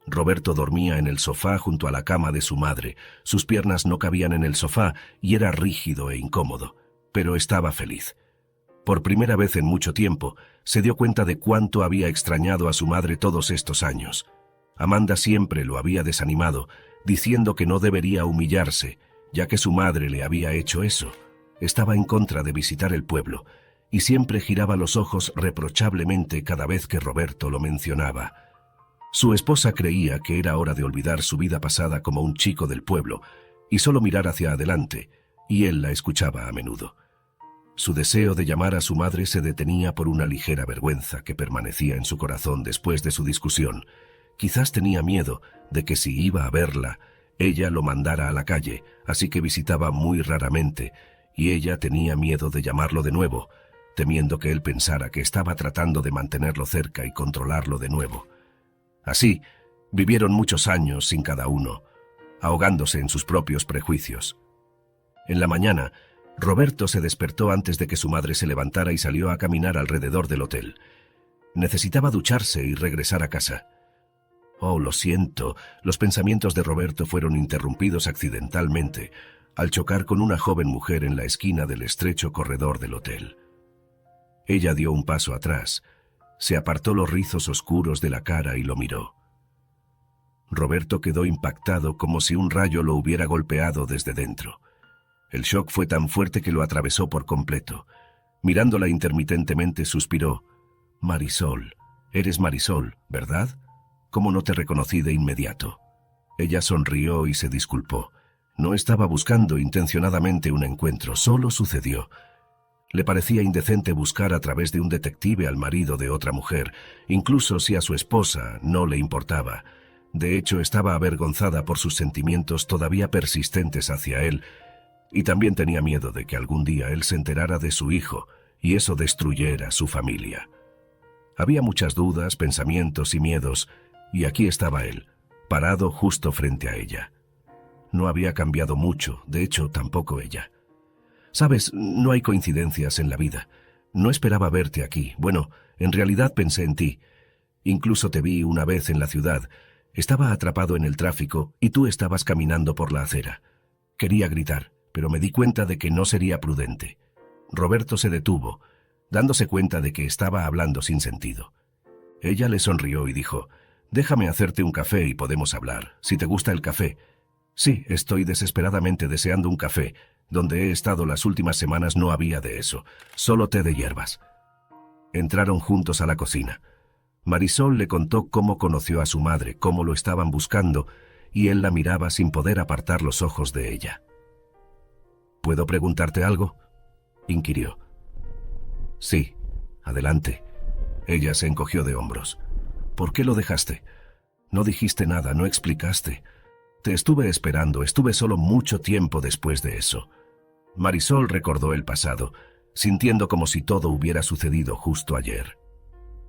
Roberto dormía en el sofá junto a la cama de su madre. Sus piernas no cabían en el sofá y era rígido e incómodo, pero estaba feliz. Por primera vez en mucho tiempo, se dio cuenta de cuánto había extrañado a su madre todos estos años. Amanda siempre lo había desanimado, diciendo que no debería humillarse, ya que su madre le había hecho eso. Estaba en contra de visitar el pueblo, y siempre giraba los ojos reprochablemente cada vez que Roberto lo mencionaba. Su esposa creía que era hora de olvidar su vida pasada como un chico del pueblo y solo mirar hacia adelante, y él la escuchaba a menudo. Su deseo de llamar a su madre se detenía por una ligera vergüenza que permanecía en su corazón después de su discusión. Quizás tenía miedo de que si iba a verla, ella lo mandara a la calle, así que visitaba muy raramente, y ella tenía miedo de llamarlo de nuevo, temiendo que él pensara que estaba tratando de mantenerlo cerca y controlarlo de nuevo. Así, vivieron muchos años sin cada uno, ahogándose en sus propios prejuicios. En la mañana, Roberto se despertó antes de que su madre se levantara y salió a caminar alrededor del hotel. Necesitaba ducharse y regresar a casa. «Oh, lo siento», los pensamientos de Roberto fueron interrumpidos accidentalmente al chocar con una joven mujer en la esquina del estrecho corredor del hotel. Ella dio un paso atrás, Se apartó los rizos oscuros de la cara y lo miró. Roberto quedó impactado como si un rayo lo hubiera golpeado desde dentro. El shock fue tan fuerte que lo atravesó por completo. Mirándola intermitentemente suspiró. «Marisol, eres Marisol, ¿verdad? ¿Cómo no te reconocí de inmediato?» Ella sonrió y se disculpó. No estaba buscando intencionadamente un encuentro, solo sucedió. Le parecía indecente buscar a través de un detective al marido de otra mujer, incluso si a su esposa no le importaba. De hecho, estaba avergonzada por sus sentimientos todavía persistentes hacia él, y también tenía miedo de que algún día él se enterara de su hijo y eso destruyera su familia. Había muchas dudas, pensamientos y miedos, y aquí estaba él, parado justo frente a ella. No había cambiado mucho, de hecho, tampoco ella. «Sabes, no hay coincidencias en la vida. No esperaba verte aquí. Bueno, en realidad pensé en ti. Incluso te vi una vez en la ciudad. Estaba atrapado en el tráfico y tú estabas caminando por la acera. Quería gritar, pero me di cuenta de que no sería prudente». Roberto se detuvo, dándose cuenta de que estaba hablando sin sentido. Ella le sonrió y dijo: «Déjame hacerte un café y podemos hablar, si te gusta el café». «Sí, estoy desesperadamente deseando un café. Donde he estado las últimas semanas no había de eso, solo té de hierbas». Entraron juntos a la cocina. Marisol le contó cómo conoció a su madre, cómo lo estaban buscando, y él la miraba sin poder apartar los ojos de ella. «¿Puedo preguntarte algo?», inquirió. «Sí, adelante». Ella se encogió de hombros. «¿Por qué lo dejaste? No dijiste nada, no explicaste. Te estuve esperando, estuve solo mucho tiempo después de eso». Marisol recordó el pasado, sintiendo como si todo hubiera sucedido justo ayer.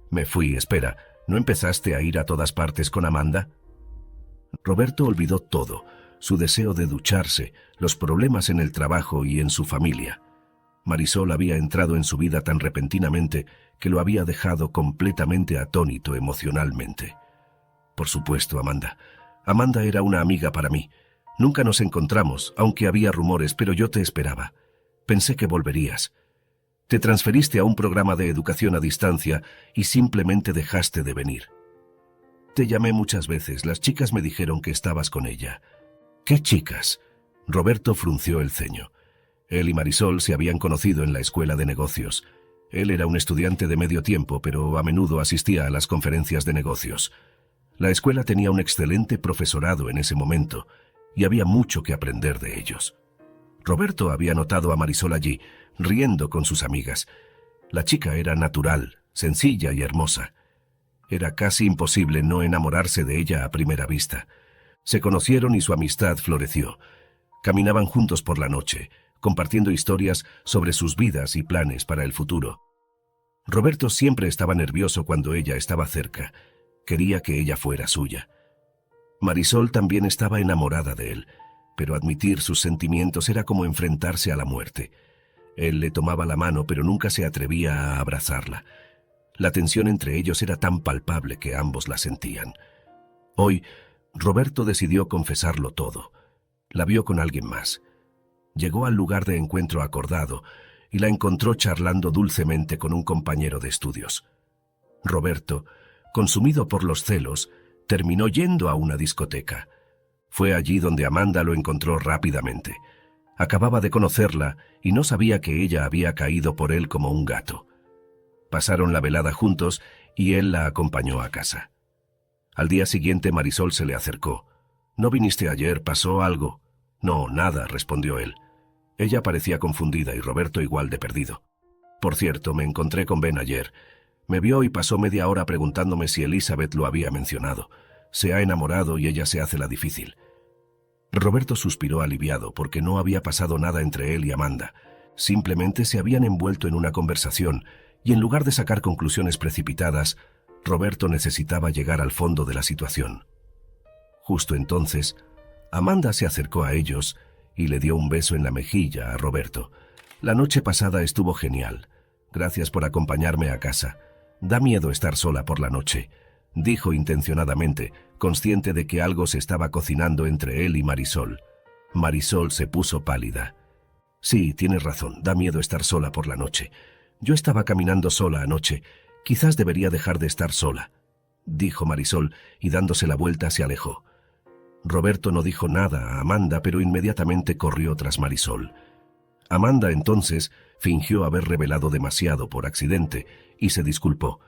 «Me fui, espera, ¿no empezaste a ir a todas partes con Amanda?». Roberto olvidó todo, su deseo de ducharse, los problemas en el trabajo y en su familia. Marisol había entrado en su vida tan repentinamente que lo había dejado completamente atónito emocionalmente. «Por supuesto, Amanda. Amanda era una amiga para mí. Nunca nos encontramos, aunque había rumores, pero yo te esperaba. Pensé que volverías. Te transferiste a un programa de educación a distancia y simplemente dejaste de venir. Te llamé muchas veces, las chicas me dijeron que estabas con ella». «¿Qué chicas?». Roberto frunció el ceño. Él y Marisol se habían conocido en la escuela de negocios. Él era un estudiante de medio tiempo, pero a menudo asistía a las conferencias de negocios. La escuela tenía un excelente profesorado en ese momento, y había mucho que aprender de ellos. Roberto había notado a Marisol allí, riendo con sus amigas. La chica era natural, sencilla y hermosa. Era casi imposible no enamorarse de ella a primera vista. Se conocieron y su amistad floreció. Caminaban juntos por la noche, compartiendo historias sobre sus vidas y planes para el futuro. Roberto siempre estaba nervioso cuando ella estaba cerca. Quería que ella fuera suya. Marisol también estaba enamorada de él, pero admitir sus sentimientos era como enfrentarse a la muerte. Él le tomaba la mano, pero nunca se atrevía a abrazarla. La tensión entre ellos era tan palpable que ambos la sentían. Hoy, Roberto decidió confesarlo todo. La vio con alguien más. Llegó al lugar de encuentro acordado y la encontró charlando dulcemente con un compañero de estudios. Roberto, consumido por los celos, terminó yendo a una discoteca. Fue allí donde Amanda lo encontró rápidamente. Acababa de conocerla y no sabía que ella había caído por él como un gato. Pasaron la velada juntos y él la acompañó a casa. Al día siguiente Marisol se le acercó. «¿No viniste ayer? ¿Pasó algo?». «No, nada», respondió él. Ella parecía confundida y Roberto igual de perdido. «Por cierto, me encontré con Ben ayer. Me vio y pasó media hora preguntándome si Elizabeth lo había mencionado. Se ha enamorado y ella se hace la difícil». Roberto suspiró aliviado porque no había pasado nada entre él y Amanda. Simplemente se habían envuelto en una conversación y en lugar de sacar conclusiones precipitadas, Roberto necesitaba llegar al fondo de la situación. Justo entonces, Amanda se acercó a ellos y le dio un beso en la mejilla a Roberto. «La noche pasada estuvo genial. Gracias por acompañarme a casa. Da miedo estar sola por la noche», dijo intencionadamente, consciente de que algo se estaba cocinando entre él y Marisol. Marisol se puso pálida. «Sí, tienes razón, da miedo estar sola por la noche. Yo estaba caminando sola anoche. Quizás debería dejar de estar sola, dijo Marisol, y dándose la vuelta se alejó. Roberto no dijo nada a Amanda, pero inmediatamente corrió tras Marisol. Amanda entonces fingió haber revelado demasiado por accidente y se disculpó.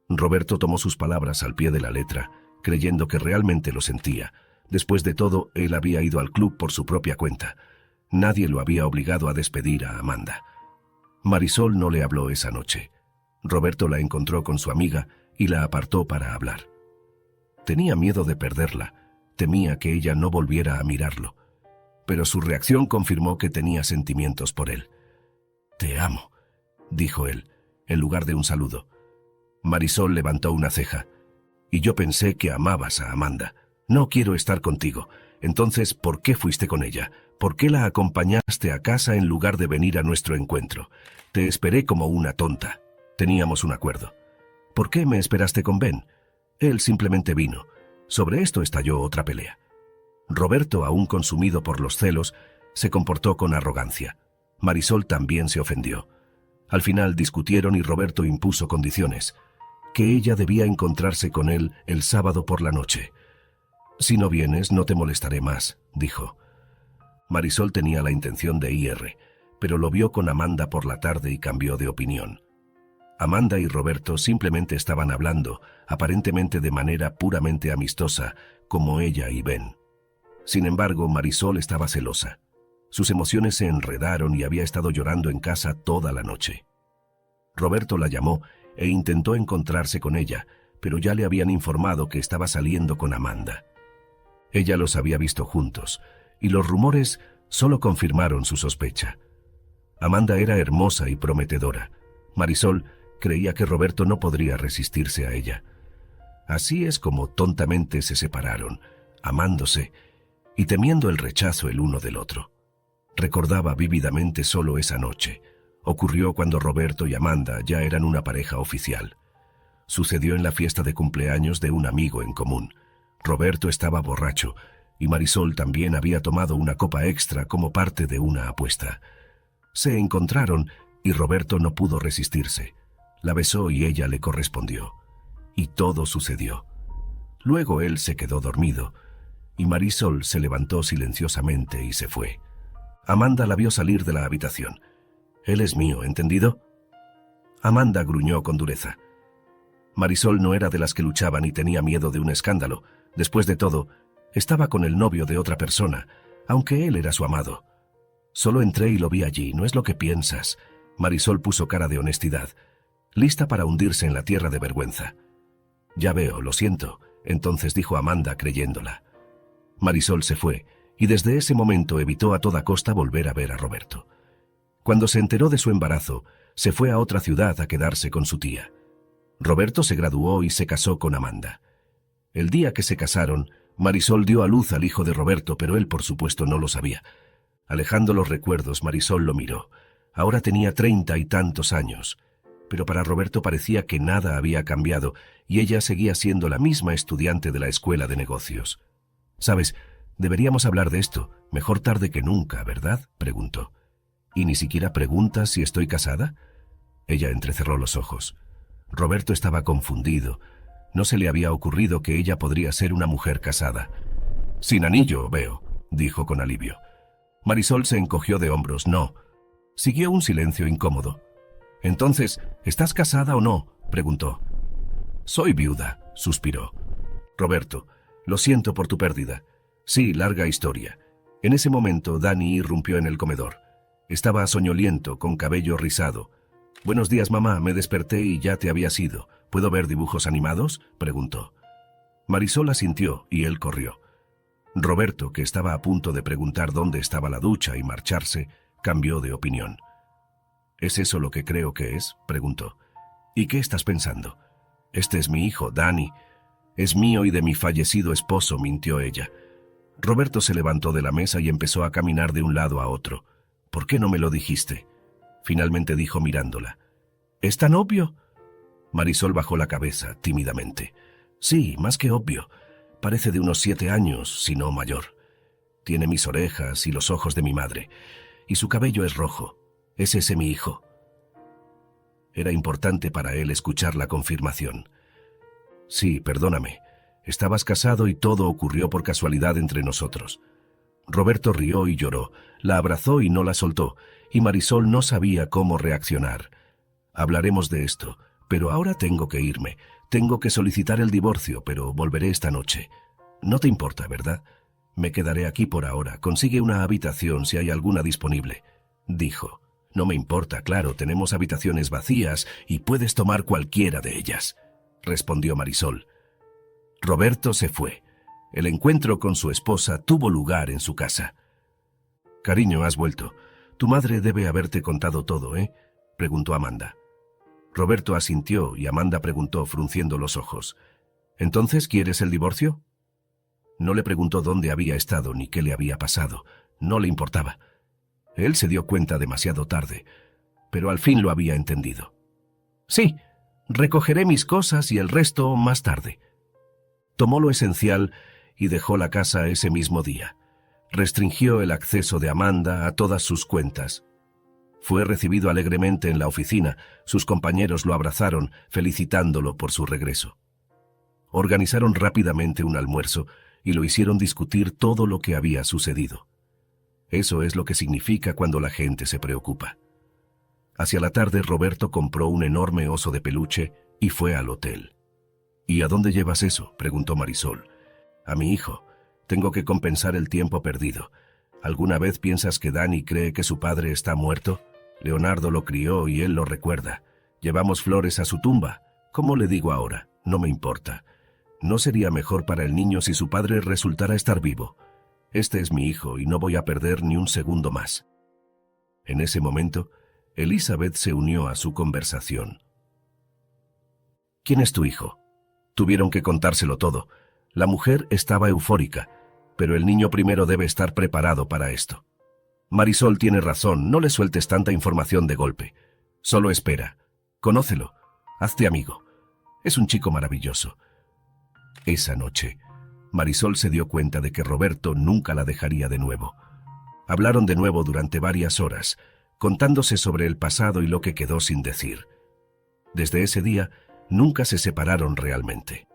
Roberto tomó sus palabras al pie de la letra, creyendo que realmente lo sentía. Después de todo, él había ido al club por su propia cuenta. Nadie lo había obligado a despedir a Amanda. Marisol no le habló esa noche. Roberto la encontró con su amiga y la apartó para hablar. Tenía miedo de perderla, temía que ella no volviera a mirarlo, pero su reacción confirmó que tenía sentimientos por él. «Te amo», dijo él, en lugar de un saludo. Marisol levantó una ceja. «Y yo pensé que amabas a Amanda. No quiero estar contigo. Entonces, ¿por qué fuiste con ella? ¿Por qué la acompañaste a casa en lugar de venir a nuestro encuentro? Te esperé como una tonta. Teníamos un acuerdo. ¿Por qué me esperaste con Ben? Él simplemente vino. Sobre esto estalló otra pelea». Roberto, aún consumido por los celos, se comportó con arrogancia. Marisol también se ofendió. Al final discutieron y Roberto impuso condiciones. Que ella debía encontrarse con él el sábado por la noche. «Si no vienes, no te molestaré más», dijo. Marisol tenía la intención de ir, pero lo vio con Amanda por la tarde y cambió de opinión. Amanda y Roberto simplemente estaban hablando, aparentemente de manera puramente amistosa, como ella y Ben. Sin embargo, Marisol estaba celosa. Sus emociones se enredaron y había estado llorando en casa toda la noche. Roberto la llamó e intentó encontrarse con ella, pero ya le habían informado que estaba saliendo con Amanda. Ella los había visto juntos, y los rumores solo confirmaron su sospecha. Amanda era hermosa y prometedora. Marisol creía que Roberto no podría resistirse a ella. Así es como tontamente se separaron, amándose y temiendo el rechazo el uno del otro. Recordaba vívidamente solo esa noche. Ocurrió cuando Roberto y Amanda ya eran una pareja oficial. Sucedió en la fiesta de cumpleaños de un amigo en común. Roberto estaba borracho y Marisol también había tomado una copa extra como parte de una apuesta. Se encontraron y Roberto no pudo resistirse. La besó y ella le correspondió. Y todo sucedió. Luego él se quedó dormido y Marisol se levantó silenciosamente y se fue. Amanda la vio salir de la habitación. «Él es mío, ¿entendido?». Amanda gruñó con dureza. Marisol no era de las que luchaban y tenía miedo de un escándalo. Después de todo, estaba con el novio de otra persona, aunque él era su amado. «Solo entré y lo vi allí, ¿no es lo que piensas?». Marisol puso cara de honestidad, lista para hundirse en la tierra de vergüenza. «Ya veo, lo siento», entonces dijo Amanda creyéndola. Marisol se fue, y desde ese momento evitó a toda costa volver a ver a Roberto. Cuando se enteró de su embarazo, se fue a otra ciudad a quedarse con su tía. Roberto se graduó y se casó con Amanda. El día que se casaron, Marisol dio a luz al hijo de Roberto, pero él por supuesto no lo sabía. Alejando los recuerdos, Marisol lo miró. Ahora tenía 30 y tantos años, pero para Roberto parecía que nada había cambiado y ella seguía siendo la misma estudiante de la escuela de negocios. «Sabes, deberíamos hablar de esto, mejor tarde que nunca, ¿verdad?», preguntó. «¿Y ni siquiera preguntas si estoy casada?». Ella entrecerró los ojos. Roberto estaba confundido. No se le había ocurrido que ella podría ser una mujer casada. «Sin anillo, veo», dijo con alivio. Marisol se encogió de hombros. «No». Siguió un silencio incómodo. «Entonces, ¿estás casada o no?», preguntó. «Soy viuda», suspiró. «Roberto, lo siento por tu pérdida. Sí, larga historia». En ese momento, Dani irrumpió en el comedor. Estaba soñoliento, con cabello rizado. «Buenos días, mamá, me desperté y ya te habías ido. ¿Puedo ver dibujos animados?», preguntó. Marisol asintió y él corrió. Roberto, que estaba a punto de preguntar dónde estaba la ducha y marcharse, cambió de opinión. «¿Es eso lo que creo que es?», preguntó. «¿Y qué estás pensando?». «Este es mi hijo, Dani. Es mío y de mi fallecido esposo», mintió ella. Roberto se levantó de la mesa y empezó a caminar de un lado a otro. «¿Por qué no me lo dijiste?», finalmente dijo mirándola. «¿Es tan obvio?». Marisol bajó la cabeza tímidamente. «Sí, más que obvio. Parece de unos 7 años, si no mayor. Tiene mis orejas y los ojos de mi madre, y su cabello es rojo. ¿Es ese mi hijo?». Era importante para él escuchar la confirmación. Sí, perdóname. Estabas casado y todo ocurrió por casualidad entre nosotros. Roberto rió y lloró, la abrazó y no la soltó, y Marisol no sabía cómo reaccionar. Hablaremos de esto, pero ahora tengo que irme. Tengo que solicitar el divorcio, pero volveré esta noche. No te importa, ¿verdad? Me quedaré aquí por ahora. Consigue una habitación si hay alguna disponible, dijo. No me importa, claro, tenemos habitaciones vacías y puedes tomar cualquiera de ellas, respondió Marisol. Roberto se fue. El encuentro con su esposa tuvo lugar en su casa. Cariño, has vuelto. Tu madre debe haberte contado todo, ¿eh? Preguntó Amanda. Roberto asintió y Amanda preguntó frunciendo los ojos. ¿Entonces quieres el divorcio? No le preguntó dónde había estado ni qué le había pasado. No le importaba. Él se dio cuenta demasiado tarde, pero al fin lo había entendido. Sí, recogeré mis cosas y el resto más tarde. Tomó lo esencial y dejó la casa ese mismo día. Restringió el acceso de Amanda a todas sus cuentas. Fue recibido alegremente en la oficina. Sus compañeros lo abrazaron, felicitándolo por su regreso. Organizaron rápidamente un almuerzo y lo hicieron discutir todo lo que había sucedido. Eso es lo que significa cuando la gente se preocupa. Hacia la tarde, Roberto compró un enorme oso de peluche y fue al hotel. ¿Y a dónde llevas eso?, preguntó Marisol. A mi hijo. Tengo que compensar el tiempo perdido. ¿Alguna vez piensas que Dani cree que su padre está muerto? Leonardo lo crió y él lo recuerda. Llevamos flores a su tumba. ¿Cómo le digo ahora? No me importa. ¿No sería mejor para el niño si su padre resultara estar vivo? Este es mi hijo y no voy a perder ni un segundo más. En ese momento, Elizabeth se unió a su conversación. ¿Quién es tu hijo? Tuvieron que contárselo todo. La mujer estaba eufórica, pero el niño primero debe estar preparado para esto. Marisol tiene razón, no le sueltes tanta información de golpe. Solo espera. Conócelo. Hazte amigo. Es un chico maravilloso. Esa noche, Marisol se dio cuenta de que Roberto nunca la dejaría de nuevo. Hablaron de nuevo durante varias horas, contándose sobre el pasado y lo que quedó sin decir. Desde ese día, nunca se separaron realmente.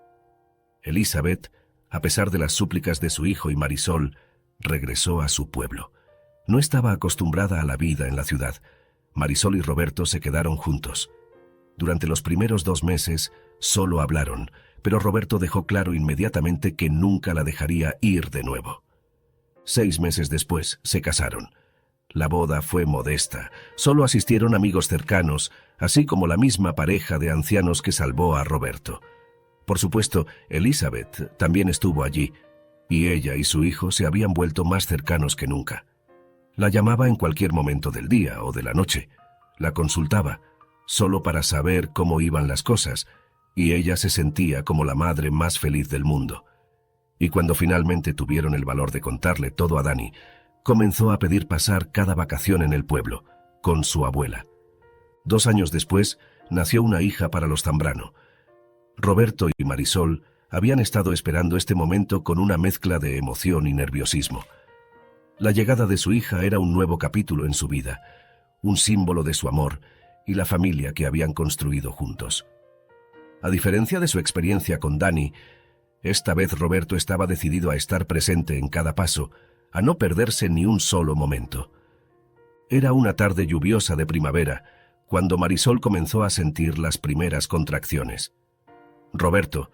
Elizabeth, a pesar de las súplicas de su hijo y Marisol, regresó a su pueblo. No estaba acostumbrada a la vida en la ciudad. Marisol y Roberto se quedaron juntos. Durante los primeros 2 meses, solo hablaron, pero Roberto dejó claro inmediatamente que nunca la dejaría ir de nuevo. 6 meses después, se casaron. La boda fue modesta, solo asistieron amigos cercanos, así como la misma pareja de ancianos que salvó a Roberto. Por supuesto, Elizabeth también estuvo allí, y ella y su hijo se habían vuelto más cercanos que nunca. La llamaba en cualquier momento del día o de la noche. La consultaba, solo para saber cómo iban las cosas, y ella se sentía como la madre más feliz del mundo. Y cuando finalmente tuvieron el valor de contarle todo a Dani, comenzó a pedir pasar cada vacación en el pueblo, con su abuela. 2 años después, nació una hija para los Zambrano. Roberto y Marisol habían estado esperando este momento con una mezcla de emoción y nerviosismo. La llegada de su hija era un nuevo capítulo en su vida, un símbolo de su amor y la familia que habían construido juntos. A diferencia de su experiencia con Dani, esta vez Roberto estaba decidido a estar presente en cada paso, a no perderse ni un solo momento. Era una tarde lluviosa de primavera, cuando Marisol comenzó a sentir las primeras contracciones. Roberto,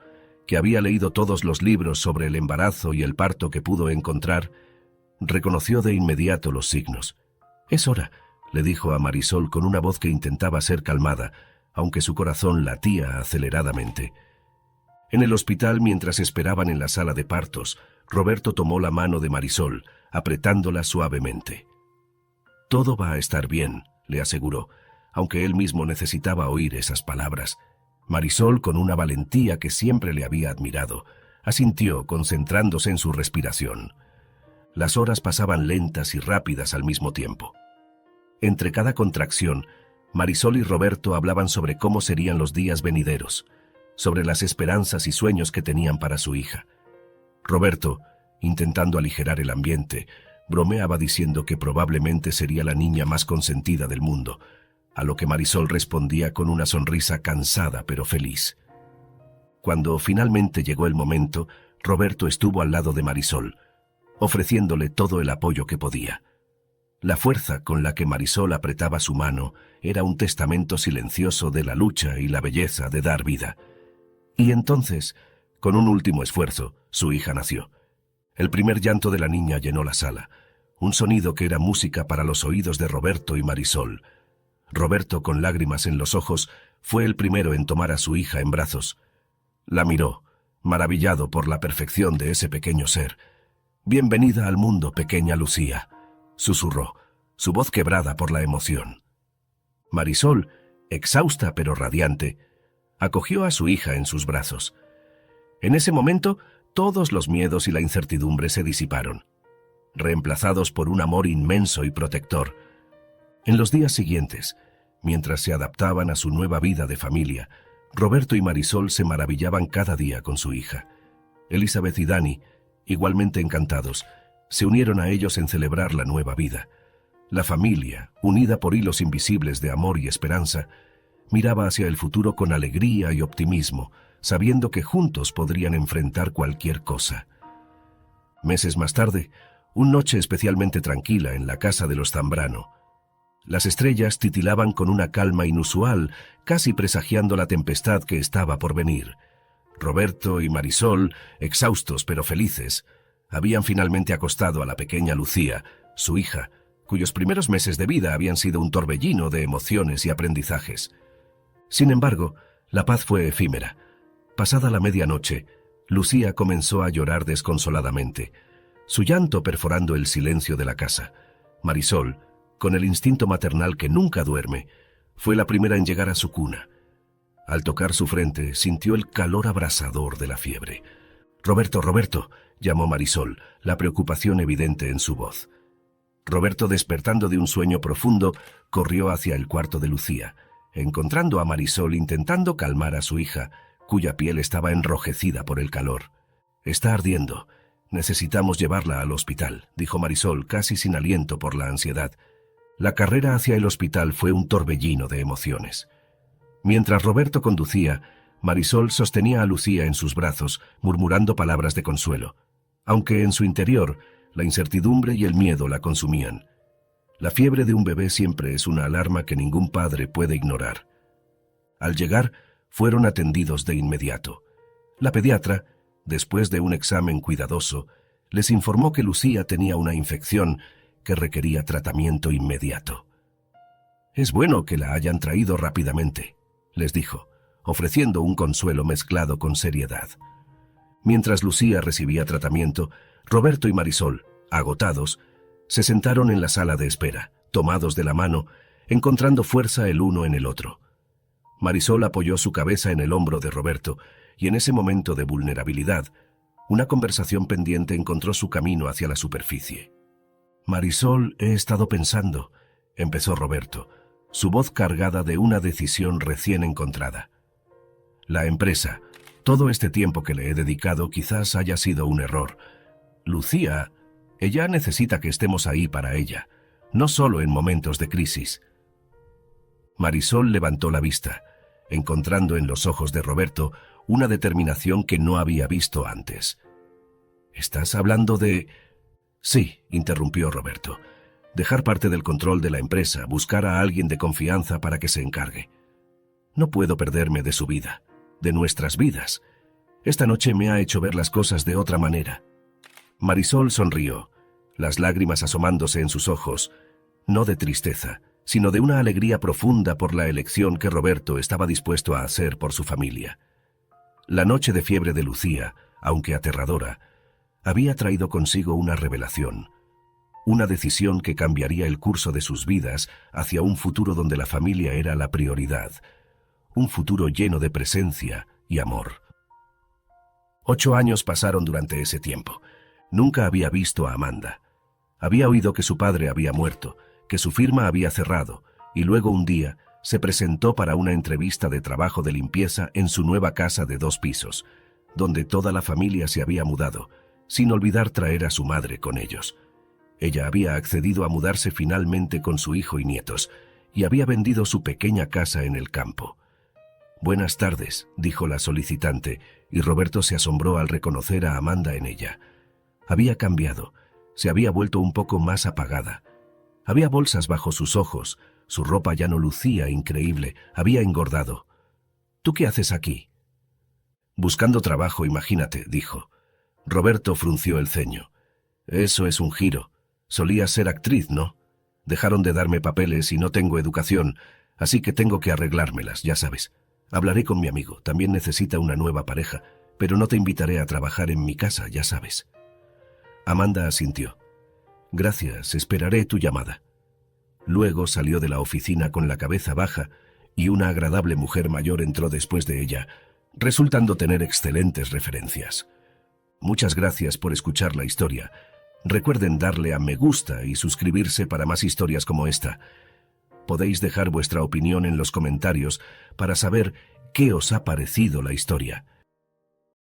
que había leído todos los libros sobre el embarazo y el parto que pudo encontrar, reconoció de inmediato los signos. «Es hora», le dijo a Marisol con una voz que intentaba ser calmada, aunque su corazón latía aceleradamente. En el hospital, mientras esperaban en la sala de partos, Roberto tomó la mano de Marisol, apretándola suavemente. «Todo va a estar bien», le aseguró, aunque él mismo necesitaba oír esas palabras. Marisol, con una valentía que siempre le había admirado, asintió, concentrándose en su respiración. Las horas pasaban lentas y rápidas al mismo tiempo. Entre cada contracción, Marisol y Roberto hablaban sobre cómo serían los días venideros, sobre las esperanzas y sueños que tenían para su hija. Roberto, intentando aligerar el ambiente, bromeaba diciendo que probablemente sería la niña más consentida del mundo, a lo que Marisol respondía con una sonrisa cansada pero feliz. Cuando finalmente llegó el momento, Roberto estuvo al lado de Marisol, ofreciéndole todo el apoyo que podía. La fuerza con la que Marisol apretaba su mano era un testamento silencioso de la lucha y la belleza de dar vida. Y entonces, con un último esfuerzo, su hija nació. El primer llanto de la niña llenó la sala, un sonido que era música para los oídos de Roberto y Marisol. Roberto, con lágrimas en los ojos, fue el primero en tomar a su hija en brazos. La miró, maravillado por la perfección de ese pequeño ser. «Bienvenida al mundo, pequeña Lucía», susurró, su voz quebrada por la emoción. Marisol, exhausta pero radiante, acogió a su hija en sus brazos. En ese momento, todos los miedos y la incertidumbre se disiparon, reemplazados por un amor inmenso y protector. En los días siguientes, mientras se adaptaban a su nueva vida de familia, Roberto y Marisol se maravillaban cada día con su hija. Elizabeth y Dani, igualmente encantados, se unieron a ellos en celebrar la nueva vida. La familia, unida por hilos invisibles de amor y esperanza, miraba hacia el futuro con alegría y optimismo, sabiendo que juntos podrían enfrentar cualquier cosa. Meses más tarde, una noche especialmente tranquila en la casa de los Zambrano. Las estrellas titilaban con una calma inusual, casi presagiando la tempestad que estaba por venir. Roberto y Marisol, exhaustos pero felices, habían finalmente acostado a la pequeña Lucía, su hija, cuyos primeros meses de vida habían sido un torbellino de emociones y aprendizajes. Sin embargo, la paz fue efímera. Pasada la medianoche, Lucía comenzó a llorar desconsoladamente, su llanto perforando el silencio de la casa. Marisol, con el instinto maternal que nunca duerme, fue la primera en llegar a su cuna. Al tocar su frente, sintió el calor abrasador de la fiebre. «Roberto, Roberto», llamó Marisol, la preocupación evidente en su voz. Roberto, despertando de un sueño profundo, corrió hacia el cuarto de Lucía, encontrando a Marisol intentando calmar a su hija, cuya piel estaba enrojecida por el calor. «Está ardiendo. Necesitamos llevarla al hospital», dijo Marisol, casi sin aliento por la ansiedad. La carrera hacia el hospital fue un torbellino de emociones. Mientras Roberto conducía, Marisol sostenía a Lucía en sus brazos, murmurando palabras de consuelo, aunque en su interior la incertidumbre y el miedo la consumían. La fiebre de un bebé siempre es una alarma que ningún padre puede ignorar. Al llegar, fueron atendidos de inmediato. La pediatra, después de un examen cuidadoso, les informó que Lucía tenía una infección que requería tratamiento inmediato. «Es bueno que la hayan traído rápidamente», les dijo, ofreciendo un consuelo mezclado con seriedad. Mientras Lucía recibía tratamiento, Roberto y Marisol, agotados, se sentaron en la sala de espera, tomados de la mano, encontrando fuerza el uno en el otro. Marisol apoyó su cabeza en el hombro de Roberto, y en ese momento de vulnerabilidad, una conversación pendiente encontró su camino hacia la superficie. «Marisol, he estado pensando», empezó Roberto, su voz cargada de una decisión recién encontrada. «La empresa, todo este tiempo que le he dedicado quizás haya sido un error. Lucía, ella necesita que estemos ahí para ella, no solo en momentos de crisis». Marisol levantó la vista, encontrando en los ojos de Roberto una determinación que no había visto antes. «¿Estás hablando de...?» «Sí», interrumpió Roberto. «Dejar parte del control de la empresa, buscar a alguien de confianza para que se encargue. No puedo perderme de su vida, de nuestras vidas. Esta noche me ha hecho ver las cosas de otra manera». Marisol sonrió, las lágrimas asomándose en sus ojos, no de tristeza, sino de una alegría profunda por la elección que Roberto estaba dispuesto a hacer por su familia. La noche de fiebre de Lucía, aunque aterradora, había traído consigo una revelación, una decisión que cambiaría el curso de sus vidas hacia un futuro donde la familia era la prioridad, un futuro lleno de presencia y amor. 8 años pasaron durante ese tiempo. Nunca había visto a Amanda. Había oído que su padre había muerto, que su firma había cerrado, y luego un día se presentó para una entrevista de trabajo de limpieza en su nueva casa de 2 pisos, donde toda la familia se había mudado, sin olvidar traer a su madre con ellos. Ella había accedido a mudarse finalmente con su hijo y nietos, y había vendido su pequeña casa en el campo. «Buenas tardes», dijo la solicitante, y Roberto se asombró al reconocer a Amanda en ella. Había cambiado, se había vuelto un poco más apagada. Había bolsas bajo sus ojos, su ropa ya no lucía increíble, había engordado. «¿Tú qué haces aquí?» «Buscando trabajo, imagínate», dijo. Roberto frunció el ceño. «Eso es un giro. Solías ser actriz, ¿no? Dejaron de darme papeles y no tengo educación, así que tengo que arreglármelas, ya sabes. Hablaré con mi amigo, también necesita una nueva pareja, pero no te invitaré a trabajar en mi casa, ya sabes». Amanda asintió. «Gracias, esperaré tu llamada». Luego salió de la oficina con la cabeza baja y una agradable mujer mayor entró después de ella, resultando tener excelentes referencias. Muchas gracias por escuchar la historia. Recuerden darle a me gusta y suscribirse para más historias como esta. Podéis dejar vuestra opinión en los comentarios para saber qué os ha parecido la historia.